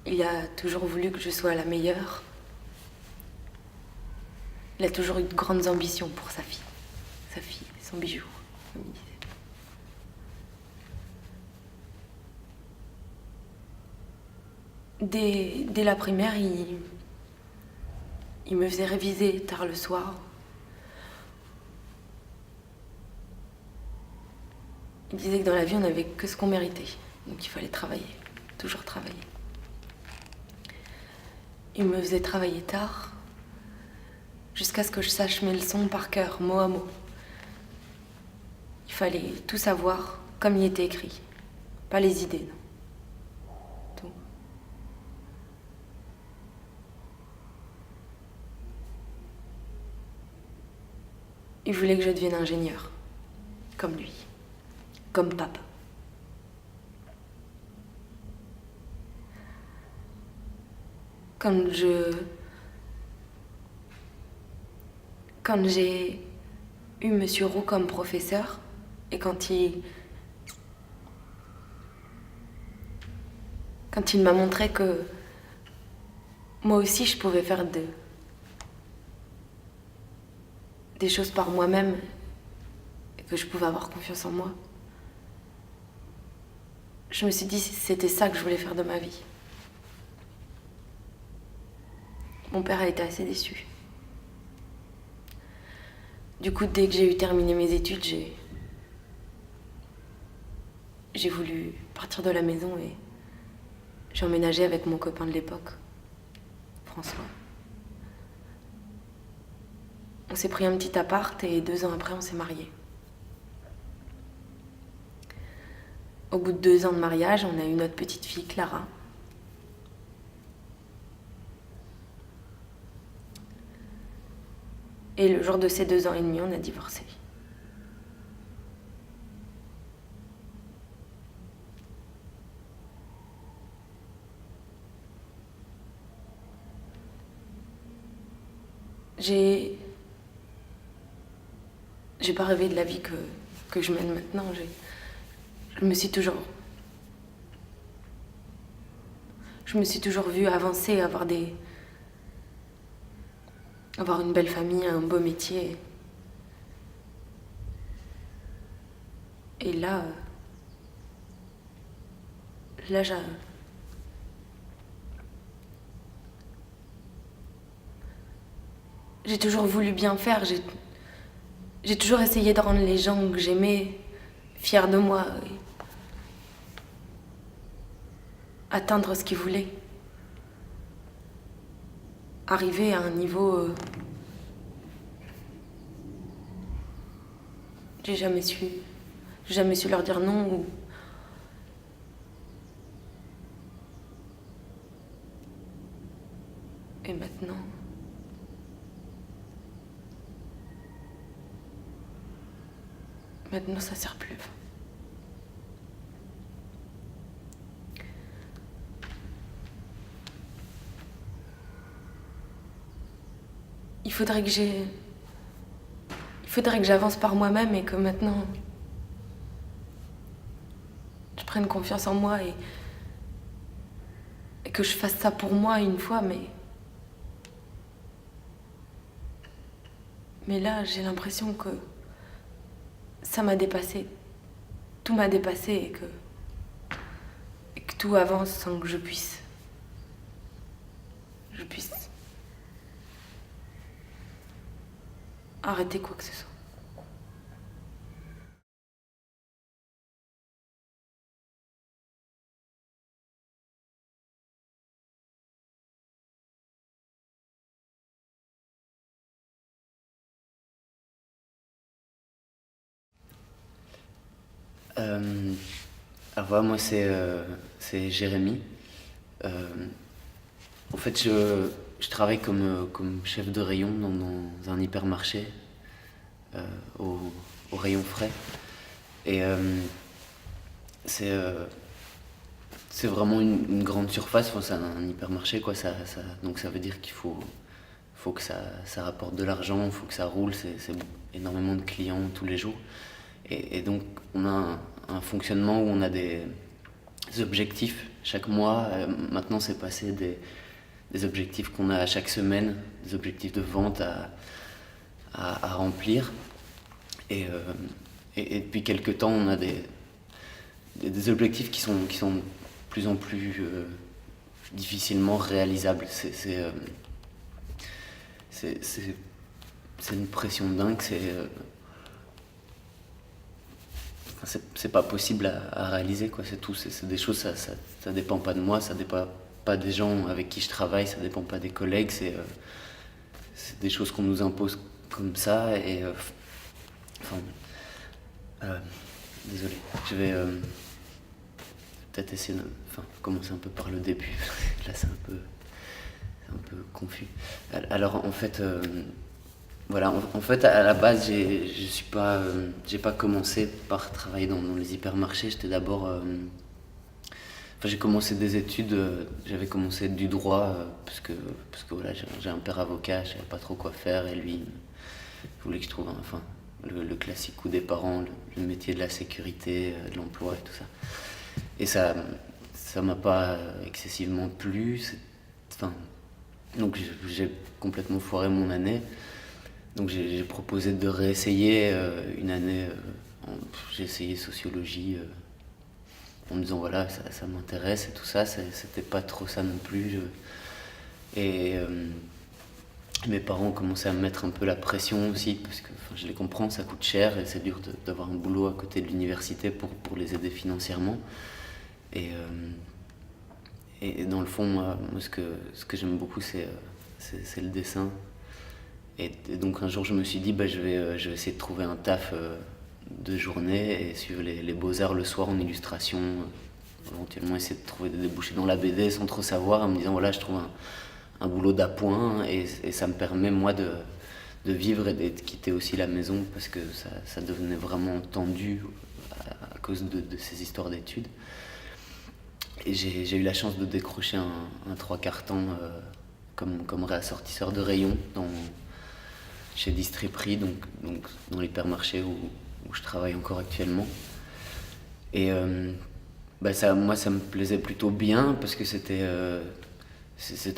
Il a toujours voulu que je sois la meilleure. Il a toujours eu de grandes ambitions pour sa fille. Sa fille, son bijou, comme il disait. Dès la primaire, il me faisait réviser tard le soir. Il disait que dans la vie, on n'avait que ce qu'on méritait. Donc il fallait travailler, toujours travailler. Il me faisait travailler tard, jusqu'à ce que je sache mes leçons par cœur, mot à mot. Il fallait tout savoir comme il était écrit, pas les idées, non. Tout. Il voulait que je devienne ingénieure. comme lui, comme papa. Quand j'ai eu Monsieur Roux comme professeur, et quand il m'a montré que moi aussi je pouvais faire des choses par moi-même, et que je pouvais avoir confiance en moi, je me suis dit que c'était ça que je voulais faire de ma vie. Mon père a été assez déçu. Du coup, dès que j'ai eu terminé mes études, j'ai voulu partir de la maison et j'ai emménagé avec mon copain de l'époque, François. On s'est pris un petit appart et 2 ans après, on s'est mariés. Au bout de 2 ans de mariage, on a eu notre petite fille, Clara. Et le jour de ces 2 ans et demi, on a divorcé. J'ai pas rêvé de la vie que je mène maintenant. Je me suis toujours vue avancer, avoir une belle famille, un beau métier. Et là, j'ai toujours voulu bien faire. J'ai toujours essayé de rendre les gens que j'aimais fiers de moi et atteindre ce qu'ils voulaient. Arriver à un niveau... J'ai jamais su leur dire non ou... Et maintenant... Maintenant, ça sert plus. Il faudrait que j'avance par moi-même et que maintenant je prenne confiance en moi et que je fasse ça pour moi une fois, mais là j'ai l'impression que ça m'a dépassé, tout m'a dépassé et que tout avance sans que je puisse arrêter quoi que ce soit. Alors voilà, moi c'est Jérémy. En fait, je travaille comme chef de rayon dans un hypermarché au rayon frais. Et c'est vraiment une grande surface, enfin, c'est un hypermarché, quoi. Donc ça veut dire qu'il faut que ça rapporte de l'argent, il faut que ça roule, c'est énormément de clients tous les jours. Et donc on a un fonctionnement où on a des objectifs chaque mois. Maintenant c'est passé des objectifs qu'on a chaque semaine, des objectifs de vente à remplir. Et depuis quelques temps on a des objectifs qui sont de plus en plus difficilement réalisables. C'est une pression dingue, c'est pas possible à réaliser, quoi. C'est tout, c'est des choses, ça dépend pas de moi, ça dépend pas des gens avec qui je travaille, ça dépend pas des collègues, c'est des choses qu'on nous impose comme ça. Et désolé, je vais peut-être essayer de commencer un peu par le début. Là c'est un peu confus. Alors en fait, Voilà, en fait, à la base, j'ai pas commencé par travailler dans les hypermarchés. J'étais d'abord, enfin, j'ai commencé des études. J'avais commencé du droit parce que voilà, j'ai un père avocat, je savais pas trop quoi faire et lui il voulait que je trouve, enfin, le classique coup des parents, le métier de la sécurité, de l'emploi et tout ça. Et ça m'a pas excessivement plu. Enfin, donc j'ai complètement foiré mon année. Donc j'ai proposé de réessayer une année. J'ai essayé sociologie en me disant voilà, ça m'intéresse et tout ça. C'était pas trop ça non plus. Et mes parents ont commencé à me mettre un peu la pression aussi, parce que je les comprends, ça coûte cher et c'est dur d'avoir un boulot à côté de l'université pour les aider financièrement. Et dans le fond, moi ce que j'aime beaucoup, c'est le dessin. Et donc un jour, je me suis dit, je vais essayer de trouver un taf de journée et suivre les beaux-arts le soir en illustration. Éventuellement essayer de trouver des débouchés dans la BD sans trop savoir, en me disant, voilà, je trouve un boulot d'appoint et ça me permet, moi, de vivre et de quitter aussi la maison parce que ça devenait vraiment tendu à cause de ces histoires d'études. Et j'ai eu la chance de décrocher un 3/4 temps comme réassortisseur de rayons chez Distriprix, donc dans l'hypermarché où je travaille encore actuellement. Et moi, ça me plaisait plutôt bien parce que c'était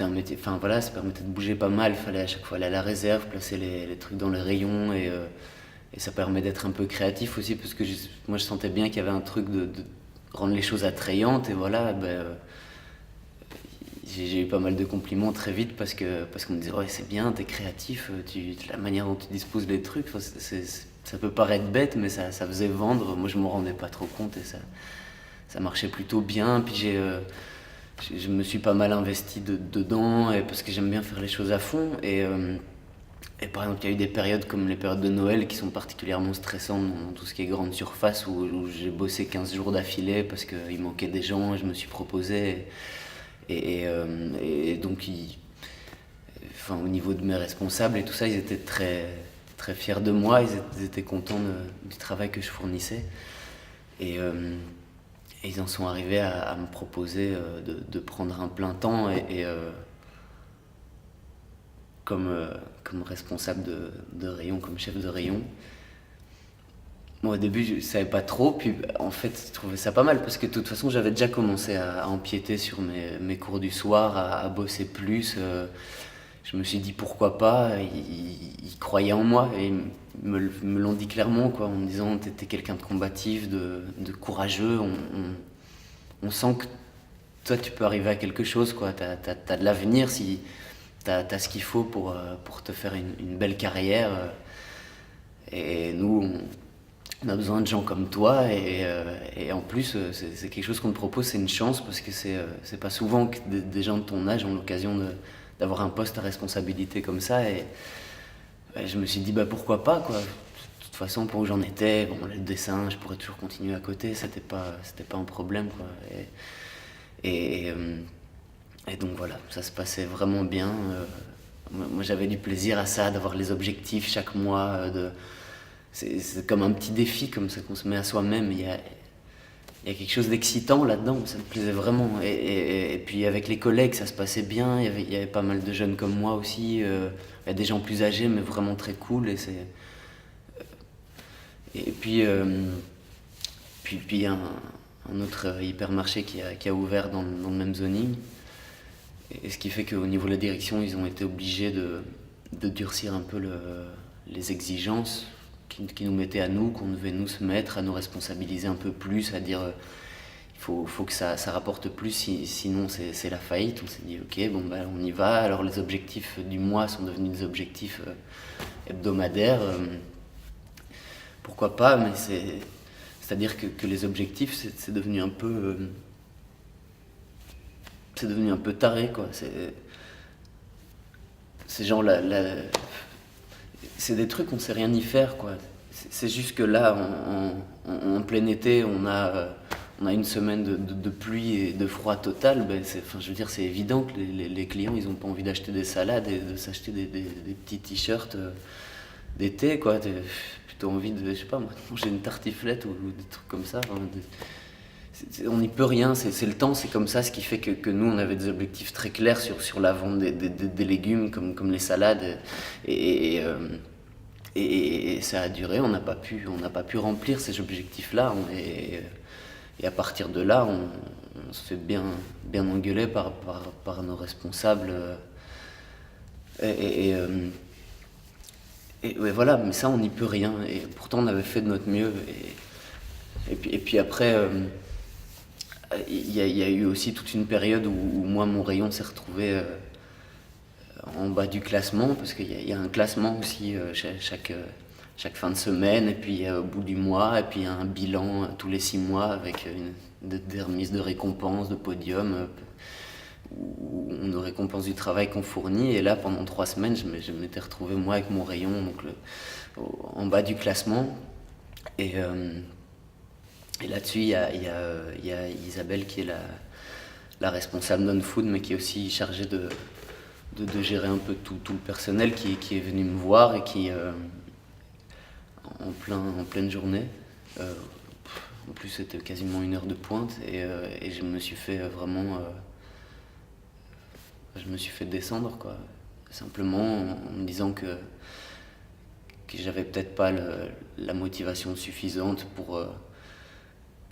un métier. Enfin voilà, ça permettait de bouger pas mal. Il fallait à chaque fois aller à la réserve, placer les trucs dans les rayons et ça permet d'être un peu créatif aussi parce que moi je sentais bien qu'il y avait un truc de rendre les choses attrayantes et voilà. J'ai eu pas mal de compliments très vite parce qu'on me disait ouais, c'est bien, t'es créatif, la manière dont tu disposes les trucs, ça peut paraître bête mais ça faisait vendre. Moi je m'en rendais pas trop compte et ça marchait plutôt bien. Puis je me suis pas mal investi dedans et parce que j'aime bien faire les choses à fond et par exemple il y a eu des périodes comme les périodes de Noël qui sont particulièrement stressantes dans tout ce qui est grande surface où j'ai bossé 15 jours d'affilée parce qu'il manquait des gens et je me suis proposé. Et donc, au niveau de mes responsables et tout ça, ils étaient très, très fiers de moi, ils étaient contents du travail que je fournissais. Et ils en sont arrivés à me proposer de prendre un plein temps comme responsable de rayon, comme chef de rayon. Moi, au début, je savais pas trop, puis en fait, je trouvais ça pas mal parce que de toute façon, j'avais déjà commencé à empiéter sur mes cours du soir, à bosser plus. Je me suis dit pourquoi pas, ils croyaient en moi et ils me l'ont dit clairement, quoi, en me disant t'étais quelqu'un de combatif, de courageux. On sent que toi, tu peux arriver à quelque chose, quoi. T'as de l'avenir si t'as ce qu'il faut pour te faire une belle carrière. Et nous, on a besoin de gens comme toi et en plus c'est quelque chose qu'on te propose, c'est une chance parce que c'est pas souvent que des gens de ton âge ont l'occasion d'avoir un poste à responsabilité comme ça et je me suis dit pourquoi pas, quoi. De toute façon pour où j'en étais, le dessin je pourrais toujours continuer à côté, c'était pas un problème, quoi. Et donc voilà, ça se passait vraiment bien. Moi j'avais du plaisir à ça, d'avoir les objectifs chaque mois, c'est comme un petit défi comme ça qu'on se met à soi-même. Il y a quelque chose d'excitant là-dedans, ça me plaisait vraiment. Et puis avec les collègues, ça se passait bien. Il y avait pas mal de jeunes comme moi aussi. Il y a des gens plus âgés, mais vraiment très cool. Et puis il y a un autre hypermarché qui a ouvert dans le même zoning. Et ce qui fait qu'au niveau de la direction, ils ont été obligés de durcir un peu les exigences qui nous mettaient à nous, qu'on devait nous se mettre, à nous responsabiliser un peu plus, à dire il faut que ça rapporte plus, sinon c'est la faillite. On s'est dit ok, on y va. Alors les objectifs du mois sont devenus des objectifs hebdomadaires. Pourquoi pas, mais c'est-à-dire que les objectifs, c'est devenu un peu... c'est devenu un peu taré, quoi. Ces gens-là, c'est des trucs on sait rien y faire, quoi. C'est juste que là, en plein été, on a une semaine de pluie et de froid total. Je veux dire, c'est évident que les clients, ils ont pas envie d'acheter des salades et de s'acheter des petits t-shirts d'été, quoi. T'as plutôt envie de, je sais pas moi, de manger une tartiflette ou des trucs comme ça. Enfin, on n'y peut rien, c'est le temps, c'est comme ça, ce qui fait que nous, on avait des objectifs très clairs sur la vente des légumes, comme les salades. Et, euh, et ça a duré, on n'a pas pu remplir ces objectifs-là. Et à partir de là, on se fait bien engueuler par nos responsables. Ouais, voilà, mais ça, on n'y peut rien. Et pourtant, on avait fait de notre mieux. Et puis après, il y a eu aussi toute une période où moi, mon rayon s'est retrouvé en bas du classement, parce qu'il y a un classement aussi chaque fin de semaine, et puis au bout du mois, et puis un bilan tous les 6 mois avec des remises de récompenses, de podium, où on nous récompense du travail qu'on fournit. Et là, pendant 3 semaines, je m'étais retrouvé, moi, avec mon rayon donc en bas du classement. Et là-dessus, il y a Isabelle qui est la responsable non-food, mais qui est aussi chargée de gérer un peu tout le personnel qui est venu me voir et qui, en pleine journée, en plus c'était quasiment 1 heure de pointe, et je me suis fait vraiment... je me suis fait descendre, quoi. Simplement en me disant que j'avais peut-être pas la motivation suffisante pour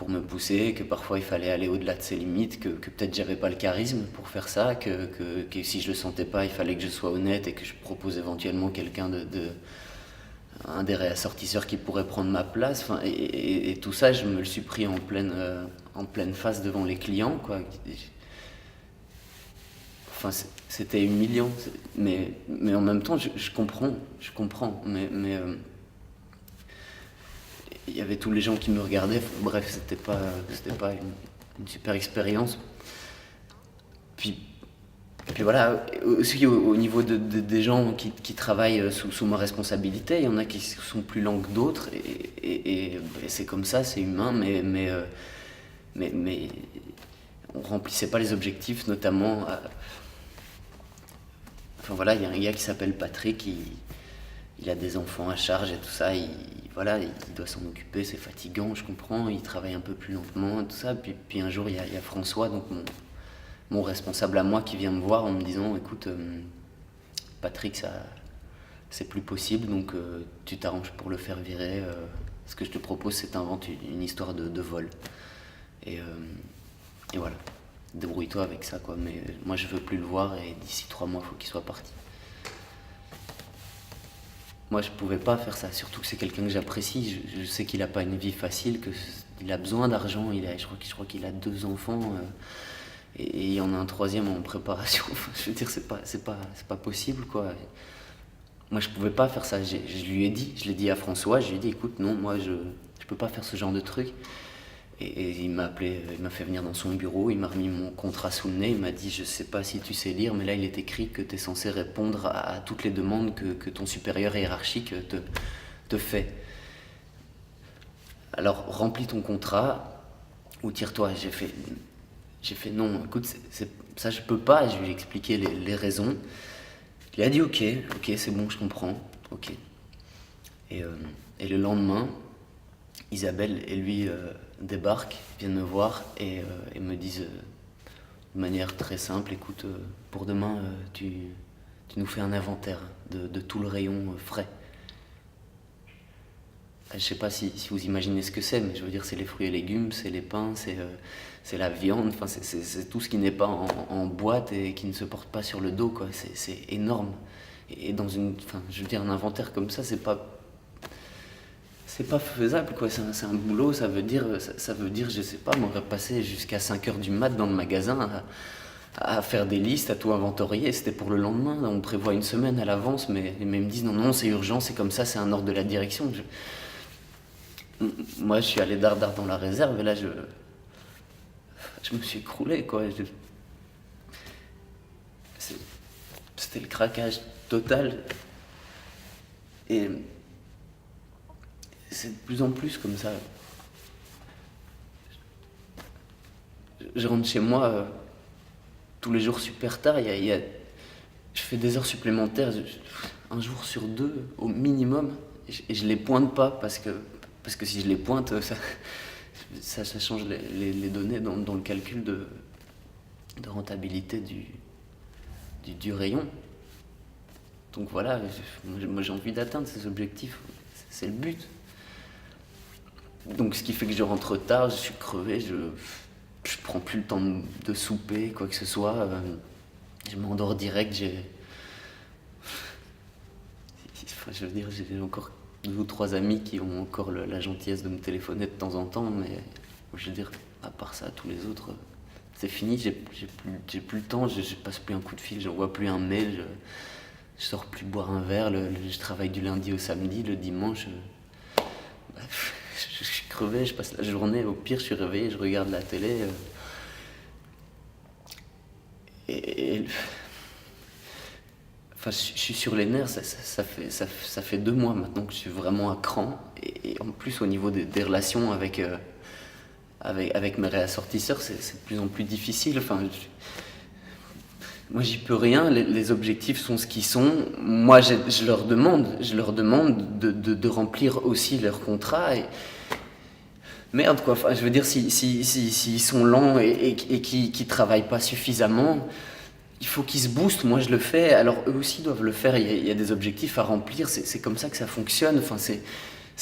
me pousser, que parfois il fallait aller au-delà de ses limites, que peut-être j'avais pas le charisme pour faire ça, que si je le sentais pas, il fallait que je sois honnête et que je propose éventuellement quelqu'un un des réassortisseurs qui pourrait prendre ma place. Enfin, et tout ça, je me le suis pris en pleine face devant les clients, quoi. Enfin, c'était humiliant, mais en même temps, je comprends, mais il y avait tous les gens qui me regardaient. Bref, c'était pas une super expérience. Puis voilà, aussi au niveau des gens qui travaillent sous ma responsabilité, il y en a qui sont plus lents que d'autres, et c'est comme ça, c'est humain, mais on remplissait pas les objectifs, notamment. Enfin voilà, il y a un gars qui s'appelle Patrick, il a des enfants à charge et tout ça, voilà, il doit s'en occuper, c'est fatigant, je comprends, il travaille un peu plus lentement et tout ça. Puis un jour, il y a François, donc mon responsable à moi, qui vient me voir en me disant, écoute, Patrick, ça, c'est plus possible, donc tu t'arranges pour le faire virer. Ce que je te propose, c'est t'inventes une histoire de vol. Et voilà, débrouille-toi avec ça, quoi. Mais moi, je veux plus le voir, et d'ici 3 mois, il faut qu'il soit parti. Moi, je pouvais pas faire ça, surtout que c'est quelqu'un que j'apprécie. Je sais qu'il a pas une vie facile, qu'il a besoin d'argent. Je crois qu'il a 2 enfants, et il y en a un 3e en préparation. Je veux dire, c'est pas possible, quoi. Moi, je pouvais pas faire ça. Je lui ai dit, je l'ai dit à François, je lui ai dit, écoute, non, moi, je peux pas faire ce genre de truc. Et il m'a appelé, il m'a fait venir dans son bureau, il m'a remis mon contrat sous le nez, il m'a dit, je sais pas si tu sais lire, mais là il est écrit que tu es censé répondre à toutes les demandes que ton supérieur hiérarchique te fait. Alors remplis ton contrat ou tire-toi. J'ai fait non, écoute, ça je peux pas. Je lui ai expliqué les raisons. Il a dit ok, c'est bon, je comprends, ok. Et le lendemain, Isabelle et lui débarquent, viennent me voir et me disent de manière très simple, écoute, pour demain, tu nous fais un inventaire de tout le rayon frais. Je sais pas si vous imaginez ce que c'est, mais je veux dire, c'est les fruits et légumes, c'est les pains, c'est la viande, enfin c'est tout ce qui n'est pas en boîte et qui ne se porte pas sur le dos, quoi. C'est énorme. Et je veux dire, un inventaire comme ça, c'est pas faisable, quoi. C'est un boulot, ça veut dire, je sais pas, moi, passer jusqu'à 5h du mat dans le magasin à faire des listes, à tout inventorier. C'était pour le lendemain. On prévoit 1 semaine à l'avance, mais ils me disent non, c'est urgent, c'est comme ça, c'est un ordre de la direction. Moi, je suis allé dard dans la réserve, et là, je me suis écroulé, quoi. C'était le craquage total. Et c'est de plus en plus comme ça. Je rentre chez moi tous les jours super tard. Je fais des heures supplémentaires. un jour sur deux au minimum, et je les pointe pas parce que si je les pointe, ça change les données dans le calcul de rentabilité du rayon. Donc voilà, moi j'ai envie d'atteindre ces objectifs, c'est le but. Donc ce qui fait que je rentre tard, je suis crevé, je prends plus le temps de souper, quoi que ce soit. Je m'endors direct, je veux dire, j'ai encore 2 ou 3 amis qui ont encore la gentillesse de me téléphoner de temps en temps, mais je veux dire, à part ça, tous les autres, c'est fini, j'ai plus le temps, je passe plus un coup de fil, j'envoie plus un mail, je sors plus boire un verre, je travaille du lundi au samedi, le dimanche, je suis crevé, je passe la journée, au pire je suis réveillé, je regarde la télé, enfin, je suis sur les nerfs, ça fait 2 mois maintenant que je suis vraiment à cran, et en plus au niveau des relations avec mes réassortisseurs, c'est de plus en plus difficile. Enfin, moi j'y peux rien, les objectifs sont ce qu'ils sont. Moi je leur demande de remplir aussi leur contrat. Et merde quoi, enfin, je veux dire, s'ils sont lents et qu'ils travaillent pas suffisamment, il faut qu'ils se boostent. Moi je le fais, alors eux aussi doivent le faire. Il y a des objectifs à remplir, c'est comme ça que ça fonctionne. Enfin, c'est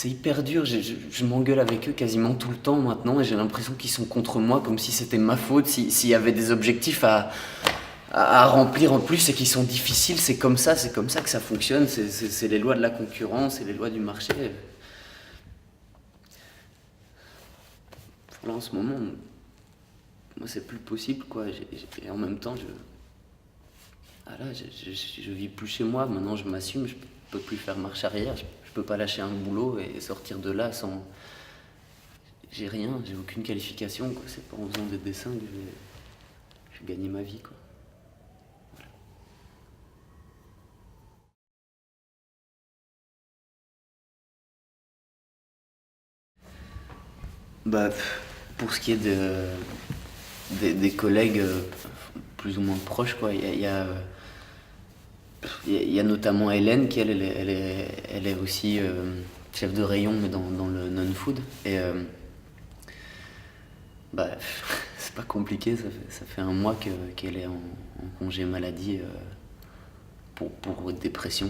hyper dur, je m'engueule avec eux quasiment tout le temps maintenant, et j'ai l'impression qu'ils sont contre moi, comme si c'était ma faute, s'il y avait des objectifs à remplir en plus et qui sont difficiles. C'est comme ça que ça fonctionne, c'est les lois de la concurrence et les lois du marché. Là en ce moment, moi c'est plus possible quoi, et en même temps je vis plus chez moi, maintenant je m'assume, je peux plus faire marche arrière, je peux pas lâcher un boulot et sortir de là sans... J'ai rien, j'ai aucune qualification quoi, c'est pas en faisant des dessins que je vais gagner ma vie quoi. Bah, pour ce qui est des collègues plus ou moins proches, quoi, il y a notamment Hélène qui, elle est aussi chef de rayon, mais dans le non-food. Et bah, c'est pas compliqué, ça fait 1 mois qu'elle est en congé maladie pour dépression.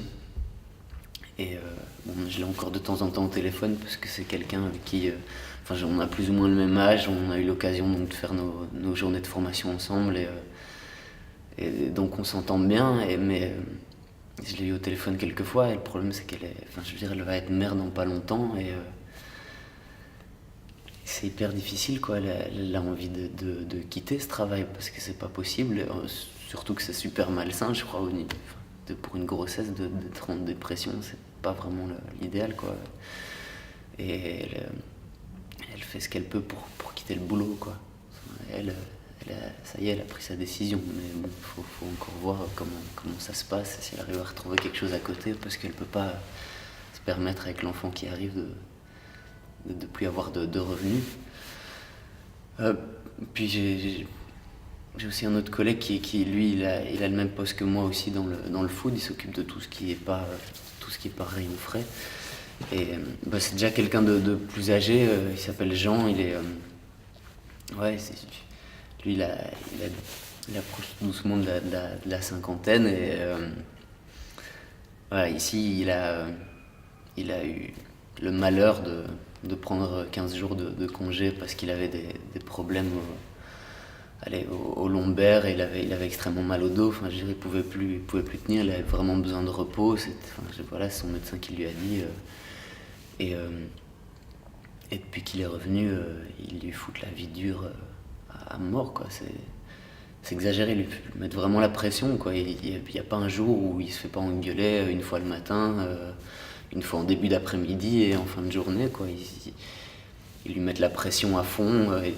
Et bon, je l'ai encore de temps en temps au téléphone parce que c'est quelqu'un avec qui on a plus ou moins le même âge, on a eu l'occasion donc de faire nos journées de formation ensemble, et donc on s'entend bien, mais je l'ai eu au téléphone quelques fois, et le problème c'est elle va être mère dans pas longtemps, et c'est hyper difficile quoi. Elle a envie de quitter ce travail parce que c'est pas possible, surtout que c'est super malsain, je crois, pour une grossesse d'être en dépression, c'est pas vraiment l'idéal quoi. Et elle fait ce qu'elle peut pour quitter le boulot quoi. Ça y est, elle a pris sa décision, mais bon, faut encore voir comment ça se passe, si elle arrive à retrouver quelque chose à côté, parce qu'elle peut pas se permettre avec l'enfant qui arrive de plus avoir de revenus. Puis j'ai aussi un autre collègue qui lui, il a le même poste que moi aussi dans le food, il s'occupe de tout ce qui est pas rayon frais. Et c'est déjà quelqu'un de plus âgé, il s'appelle Jean, il est... lui il approche doucement de la cinquantaine, et voilà, ici il a eu le malheur de prendre 15 jours de congé parce qu'il avait des problèmes au lombaire, et il avait extrêmement mal au dos. Enfin, je dirais, il pouvait plus tenir, il avait vraiment besoin de repos. C'est son médecin qui lui a dit. Et depuis qu'il est revenu, il lui fout la vie dure à mort, quoi. C'est exagéré, lui mettre vraiment la pression, quoi. Il n'y a pas un jour où il se fait pas engueuler, une fois le matin, une fois en début d'après-midi et en fin de journée, quoi. Ils lui mettent la pression à fond. Et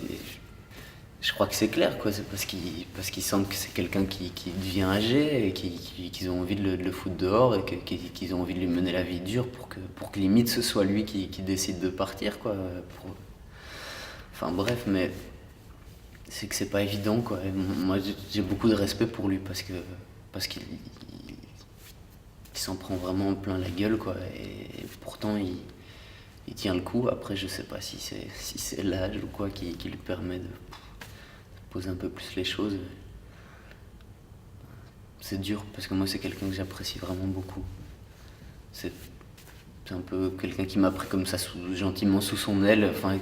je crois que c'est clair, quoi. C'est parce qu'ils sentent que c'est quelqu'un qui devient âgé et qu'ils ont envie de le foutre dehors, et qu'ils ont envie de lui mener la vie dure pour que limite ce soit lui qui décide de partir, quoi. Enfin bref, mais c'est que c'est pas évident, quoi. Et moi j'ai beaucoup de respect pour lui parce qu'il s'en prend vraiment plein la gueule, quoi. Et pourtant, il tient le coup. Après, je sais pas si c'est l'âge ou quoi qui lui permet de poser un peu plus les choses. C'est dur parce que moi, c'est quelqu'un que j'apprécie vraiment beaucoup. C'est un peu quelqu'un qui m'a pris comme ça gentiment sous son aile. Enfin,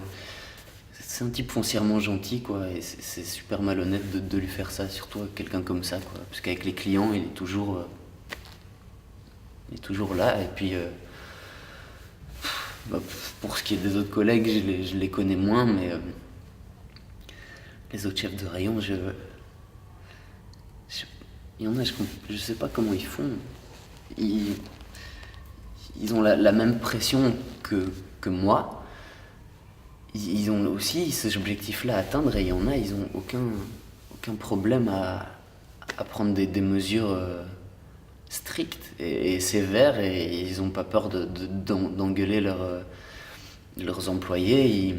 c'est un type foncièrement gentil, quoi. Et c'est super malhonnête de lui faire ça, surtout avec quelqu'un comme ça, quoi. Parce qu'avec les clients, il est toujours là. Et puis, pour ce qui est des autres collègues, je les connais moins, mais les autres chefs de rayon, il y en a, je sais pas comment ils font. Ils ont la même pression que moi. Ils ont aussi ces objectifs-là à atteindre, et il y en a, ils ont aucun problème à prendre des mesures strictes et sévères, et ils n'ont pas peur d'engueuler leurs employés.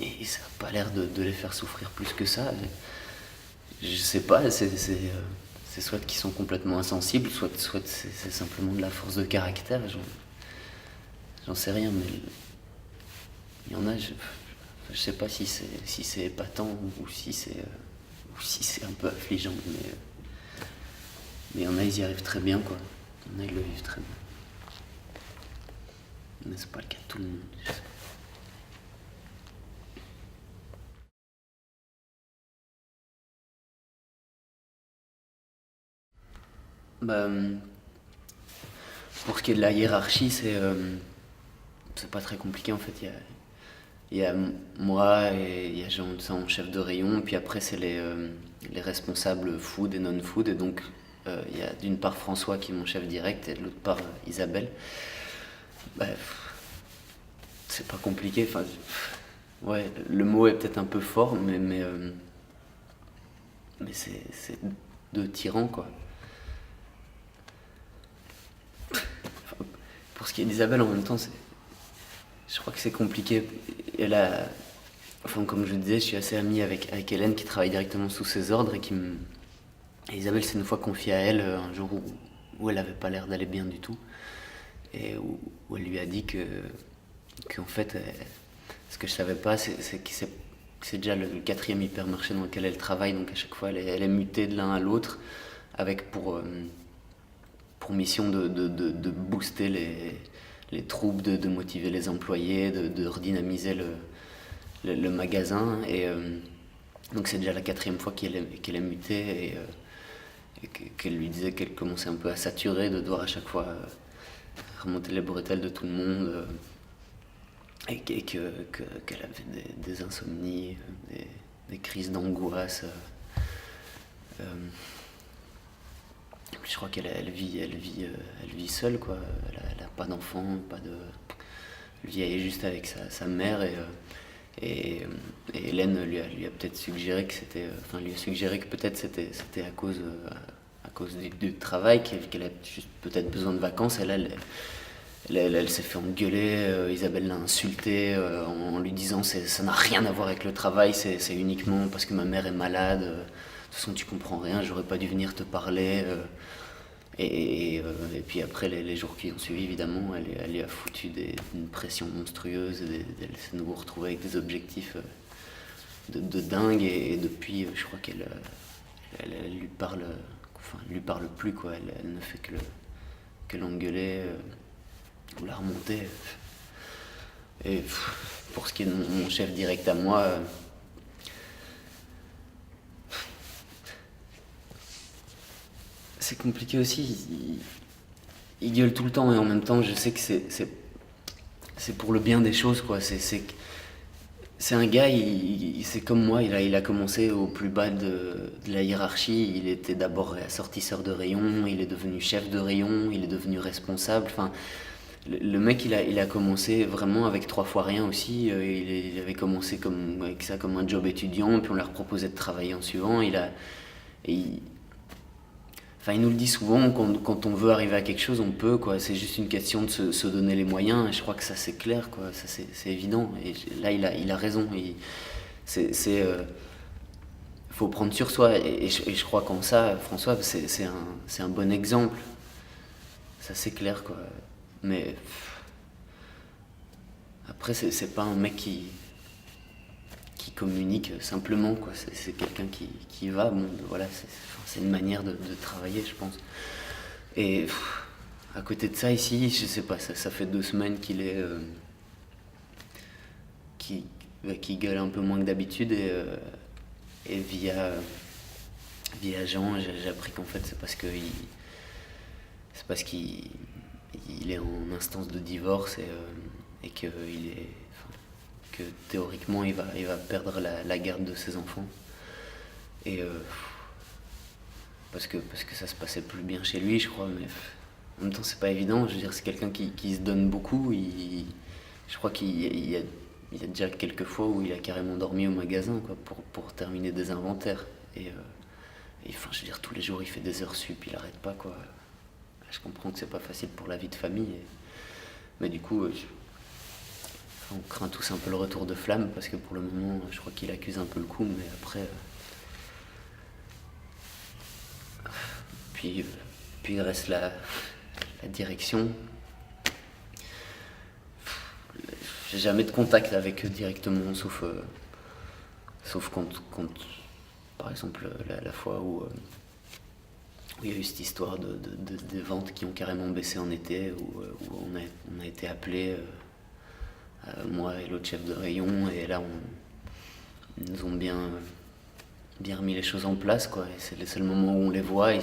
Et ça n'a pas l'air de les faire souffrir plus que ça. Je sais pas, c'est soit qu'ils sont complètement insensibles, soit c'est simplement de la force de caractère. J'en sais rien, mais il y en a, je sais pas si c'est épatant ou si c'est un peu affligeant, mais il y en a, ils y arrivent très bien, quoi. Il y en a, ils le vivent très bien. Mais c'est pas le cas de tout le monde, je sais. Pour ce qui est de la hiérarchie, c'est pas très compliqué, en fait. Il y a moi et il y a Jean en chef de rayon, puis après c'est les responsables food et non-food, et donc il y a d'une part François qui est mon chef direct et de l'autre part Isabelle. C'est pas compliqué, enfin, ouais, le mot est peut-être un peu fort, mais c'est deux tyrans, quoi. Pour ce qui est d'Isabelle, en même temps, je crois que c'est compliqué. Comme je le disais, je suis assez ami avec Hélène qui travaille directement sous ses ordres et Isabelle s'est une fois confiée à elle un jour où elle avait pas l'air d'aller bien du tout, et où elle lui a dit qu'en fait, ce que je savais pas, c'est que c'est déjà le 4e hypermarché dans lequel elle travaille, donc à chaque fois elle est mutée de l'un à l'autre avec pour mission de booster les troupes, de motiver les employés, de redynamiser le magasin. Et donc c'est déjà la 4e fois qu'elle est mutée, et qu'elle lui disait qu'elle commençait un peu à saturer de devoir à chaque fois remonter les bretelles de tout le monde, et qu'elle avait des insomnies, des crises d'angoisse. Je crois qu'elle vit seule, quoi. Elle a pas d'enfant, elle vit juste avec sa mère, et Hélène lui a peut-être suggéré que peut-être c'était à cause du travail, qu'elle a juste peut-être besoin de vacances. Elle s'est fait engueuler, Isabelle l'a insultée en lui disant ça n'a rien à voir avec le travail, c'est uniquement parce que ma mère est malade. De toute façon, tu comprends rien, j'aurais pas dû venir te parler. Et puis après, les jours qui ont suivi, évidemment, elle lui a foutu une pression monstrueuse. Elle s'est nouveau retrouvée avec des objectifs de dingue. Et depuis, je crois qu'elle lui parle, enfin, elle lui parle plus, quoi. Elle ne fait que l'engueuler ou la remonter. Et pour ce qui est de mon chef direct à moi, c'est compliqué aussi. Il gueule tout le temps, et en même temps, je sais que c'est pour le bien des choses, quoi. C'est un gars, c'est comme moi, il a commencé au plus bas de la hiérarchie. Il était d'abord assortisseur de rayon, il est devenu chef de rayon, il est devenu responsable. Enfin, le mec, il a commencé vraiment avec 3 fois rien aussi. Il avait commencé avec ça comme un job étudiant, puis on leur proposait de travailler en suivant. Il nous le dit souvent, quand on veut arriver à quelque chose, on peut, quoi. C'est juste une question de se donner les moyens, et je crois que ça c'est clair, quoi. Ça c'est évident, et là il a raison. Faut prendre sur soi, et je crois qu'en ça, François, c'est un bon exemple. ça c'est clair quoi. Mais après c'est pas un mec qui communique simplement quoi. C'est quelqu'un qui va. Bon, voilà, c'est une manière de travailler, je pense. Et à côté de ça, ici, je sais pas, ça fait 2 semaines qu'il est qui gueule un peu moins que d'habitude et via Jean, j'ai appris qu'en fait c'est parce qu'il est en instance de divorce et que que théoriquement il va perdre la garde de ses enfants et parce que ça se passait plus bien chez lui, je crois, mais en même temps c'est pas évident. Je veux dire, c'est quelqu'un qui se donne beaucoup. Je crois qu'il y a déjà quelques fois où il a carrément dormi au magasin quoi, pour terminer des inventaires. Et enfin, je veux dire, tous les jours il fait des heures sup, il arrête pas quoi. Je comprends que c'est pas facile pour la vie de famille, mais du coup, on craint tous un peu le retour de Flamme parce que pour le moment, je crois qu'il accuse un peu le coup, mais après. Puis il reste la direction. J'ai jamais de contact avec eux directement, sauf quand par exemple, la fois où il y a eu cette histoire des ventes qui ont carrément baissé en été, où on a été appelés, moi et l'autre chef de rayon, et là ils nous ont bien remis les choses en place, quoi. Et c'est le seul moment où on les voit. Ils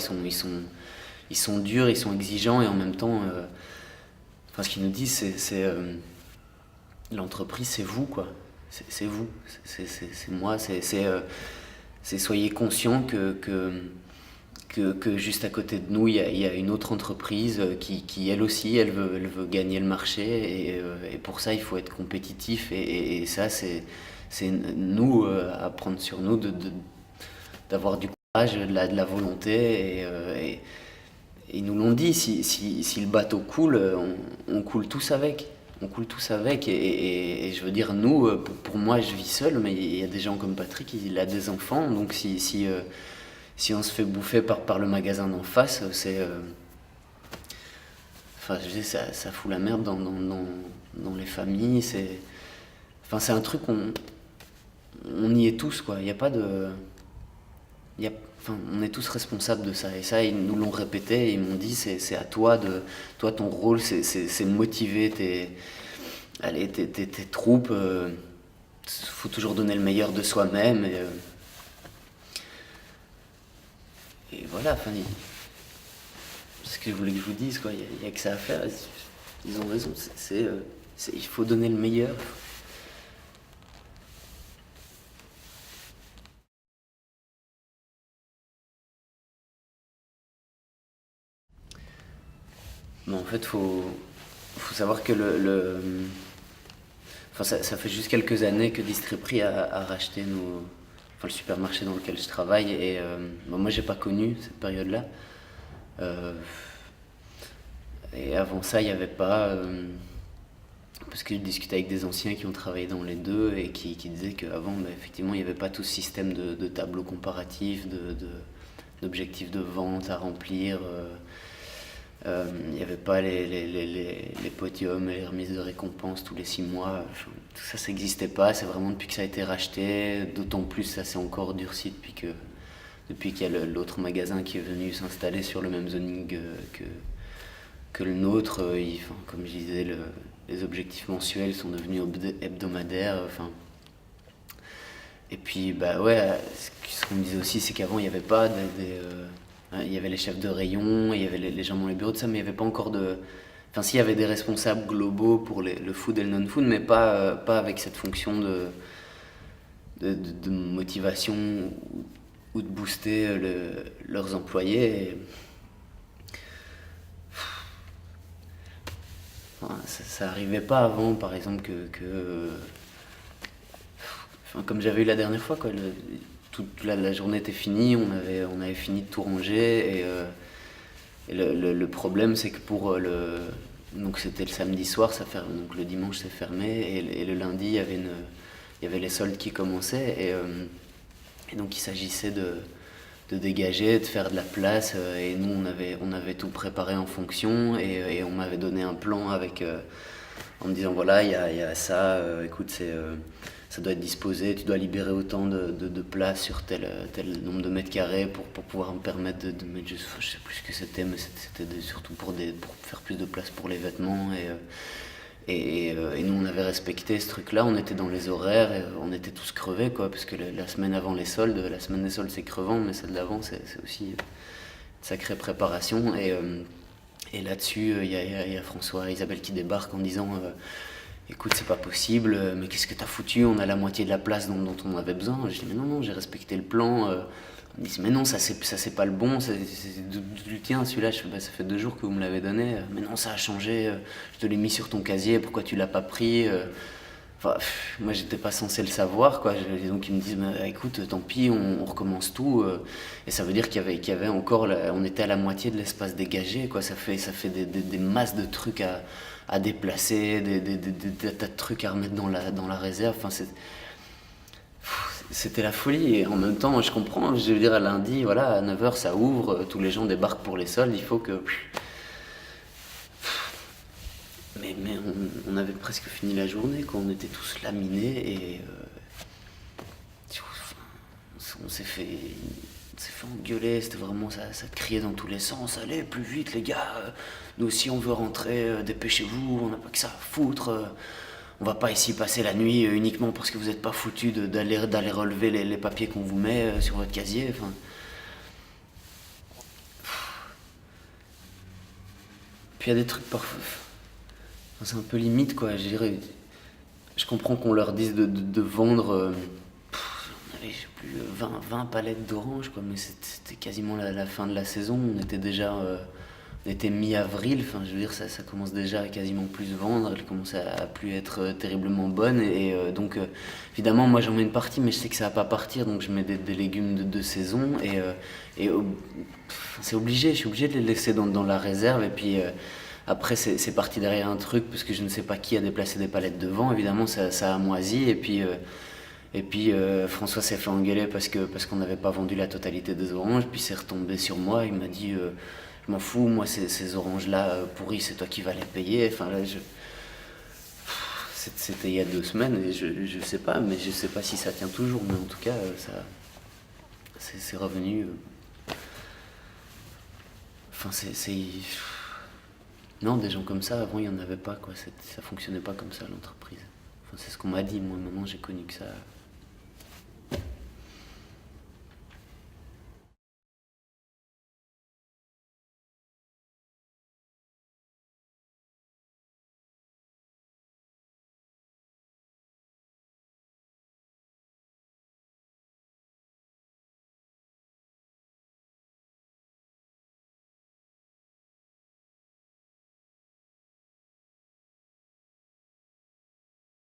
sont durs, ils sont exigeants, et en même temps, enfin, ce qu'ils nous disent, c'est l'entreprise, c'est vous, quoi. C'est vous, c'est moi, c'est soyez conscients que juste à côté de nous, il y a une autre entreprise qui elle aussi, elle veut gagner le marché, et pour ça, il faut être compétitif, et ça, c'est nous à prendre sur nous d'avoir du courage, de la volonté, et ils nous l'ont dit, si le bateau coule, on coule tous avec. On coule tous avec, et je veux dire, nous, pour moi, je vis seul, mais il y a des gens comme Patrick, il a des enfants, donc si on se fait bouffer par le magasin d'en face, c'est... Enfin, je dis, ça fout la merde dans les familles, c'est... Enfin, c'est un truc, on y est tous, quoi. Il n'y a pas de... Enfin, on est tous responsables de ça, et ça, ils nous l'ont répété, et ils m'ont dit, c'est à toi, toi, ton rôle, c'est motiver tes troupes, faut toujours donner le meilleur de soi-même, et voilà, enfin, c'est ce que je voulais que je vous dise, quoi. Il y a que ça à faire, ils ont raison, il faut donner le meilleur. Bon, en fait, faut savoir que enfin, ça fait juste quelques années que Distriprix a racheté le supermarché dans lequel je travaille, et bon, moi j'ai pas connu cette période-là. Et avant ça, il n'y avait pas... parce que je discutais avec des anciens qui ont travaillé dans les deux et qui disaient qu'avant, bah, effectivement, il n'y avait pas tout ce système de tableaux comparatifs, d'objectifs de vente à remplir. Il n'y avait pas les podiums et les remises de récompenses tous les 6 mois. Enfin, tout ça, ça n'existait pas. C'est vraiment depuis que ça a été racheté. D'autant plus, ça s'est encore durci depuis qu'il y a l'autre magasin qui est venu s'installer sur le même zoning que le nôtre. Enfin, comme je disais, les objectifs mensuels sont devenus hebdomadaires. Enfin. Et puis, bah ouais, ce qu'on me disait aussi, c'est qu'avant, il n'y avait pas il y avait les chefs de rayon, il y avait les gens dans les bureaux, de ça, mais il n'y avait pas encore de... Enfin, s'il y avait des responsables globaux pour le food et le non-food, mais pas avec cette fonction de motivation ou de booster leurs employés. Enfin, ça n'arrivait pas avant, par exemple, enfin, comme j'avais eu la dernière fois, quoi, toute la journée était finie, on avait fini de tout ranger, et le problème, c'est que donc c'était le samedi soir, donc le dimanche c'est fermé, et le lundi il y avait les soldes qui commençaient, et donc il s'agissait de dégager, de faire de la place. Et nous, on avait tout préparé en fonction. Et on m'avait donné un plan avec, en me disant voilà, il y a ça, écoute, ça doit être disposé, tu dois libérer autant de place sur tel nombre de mètres carrés pour pouvoir me permettre de mettre juste, je sais plus ce que c'était, mais c'était surtout pour faire plus de place pour les vêtements. Et nous, on avait respecté ce truc-là, on était dans les horaires, et on était tous crevés, quoi, parce que la semaine avant la semaine des soldes, c'est crevant, mais celle d'avant, c'est aussi une sacrée préparation. Et là-dessus, il y a François et Isabelle qui débarquent en disant écoute, c'est pas possible, mais qu'est-ce que t'as foutu? On a la moitié de la place dont on avait besoin. Je dis mais non, j'ai respecté le plan. Ils me disent mais non, ça c'est pas le bon, c'est du tien celui-là. Je fais bah, ça fait 2 jours que vous me l'avez donné. Mais non, ça a changé, je te l'ai mis sur ton casier, pourquoi tu l'as pas pris? Enfin, moi j'étais pas censé le savoir, quoi. Donc ils me disent bah, écoute, tant pis, on recommence tout. Et ça veut dire qu'il y avait encore, on était à la moitié de l'espace dégagé, quoi. Ça fait des masses de trucs à déplacer, des tas de trucs à remettre dans la réserve. Enfin, c'était la folie. Et en même temps, je comprends, je veux dire, à lundi, voilà, à 9h, ça ouvre, tous les gens débarquent pour les soldes, il faut que... Mais on avait presque fini la journée, quoi. On était tous laminés et... on s'est fait engueuler, c'était vraiment ça te criait dans tous les sens. Allez, plus vite les gars, nous aussi on veut rentrer, dépêchez-vous, on n'a pas que ça à foutre. On va pas ici passer la nuit uniquement parce que vous n'êtes pas foutus d'aller relever les papiers qu'on vous met sur votre casier. Enfin... Puis il y a des trucs parfois... c'est un peu limite, quoi. Je dirais, je comprends qu'on leur dise de vendre... on avait, je sais plus, 20 palettes d'oranges, quoi, mais c'était quasiment la fin de la saison. On était déjà... on était mi-avril, enfin, je veux dire, ça commence déjà à quasiment plus se vendre, elle commence à plus être terriblement bonne. Et donc, évidemment, moi j'en mets une partie, mais je sais que ça va pas partir, donc je mets des légumes de saison. Et c'est obligé, je suis obligé de les laisser dans la réserve. Et puis... après, c'est parti derrière un truc, parce que je ne sais pas qui a déplacé des palettes devant. Évidemment, ça a moisi. Et puis François s'est fait engueuler parce qu'on n'avait pas vendu la totalité des oranges. Puis c'est retombé sur moi. Il m'a dit je m'en fous, moi, ces oranges-là pourries, c'est toi qui vas les payer. Enfin, là, c'était il y a 2 semaines. Et je sais pas, mais je sais pas si ça tient toujours. Mais en tout cas, c'est revenu. Enfin, non, des gens comme ça, avant, il n'y en avait pas, quoi. Ça fonctionnait pas comme ça, l'entreprise. Enfin, c'est ce qu'on m'a dit, moi, maintenant, j'ai connu que ça.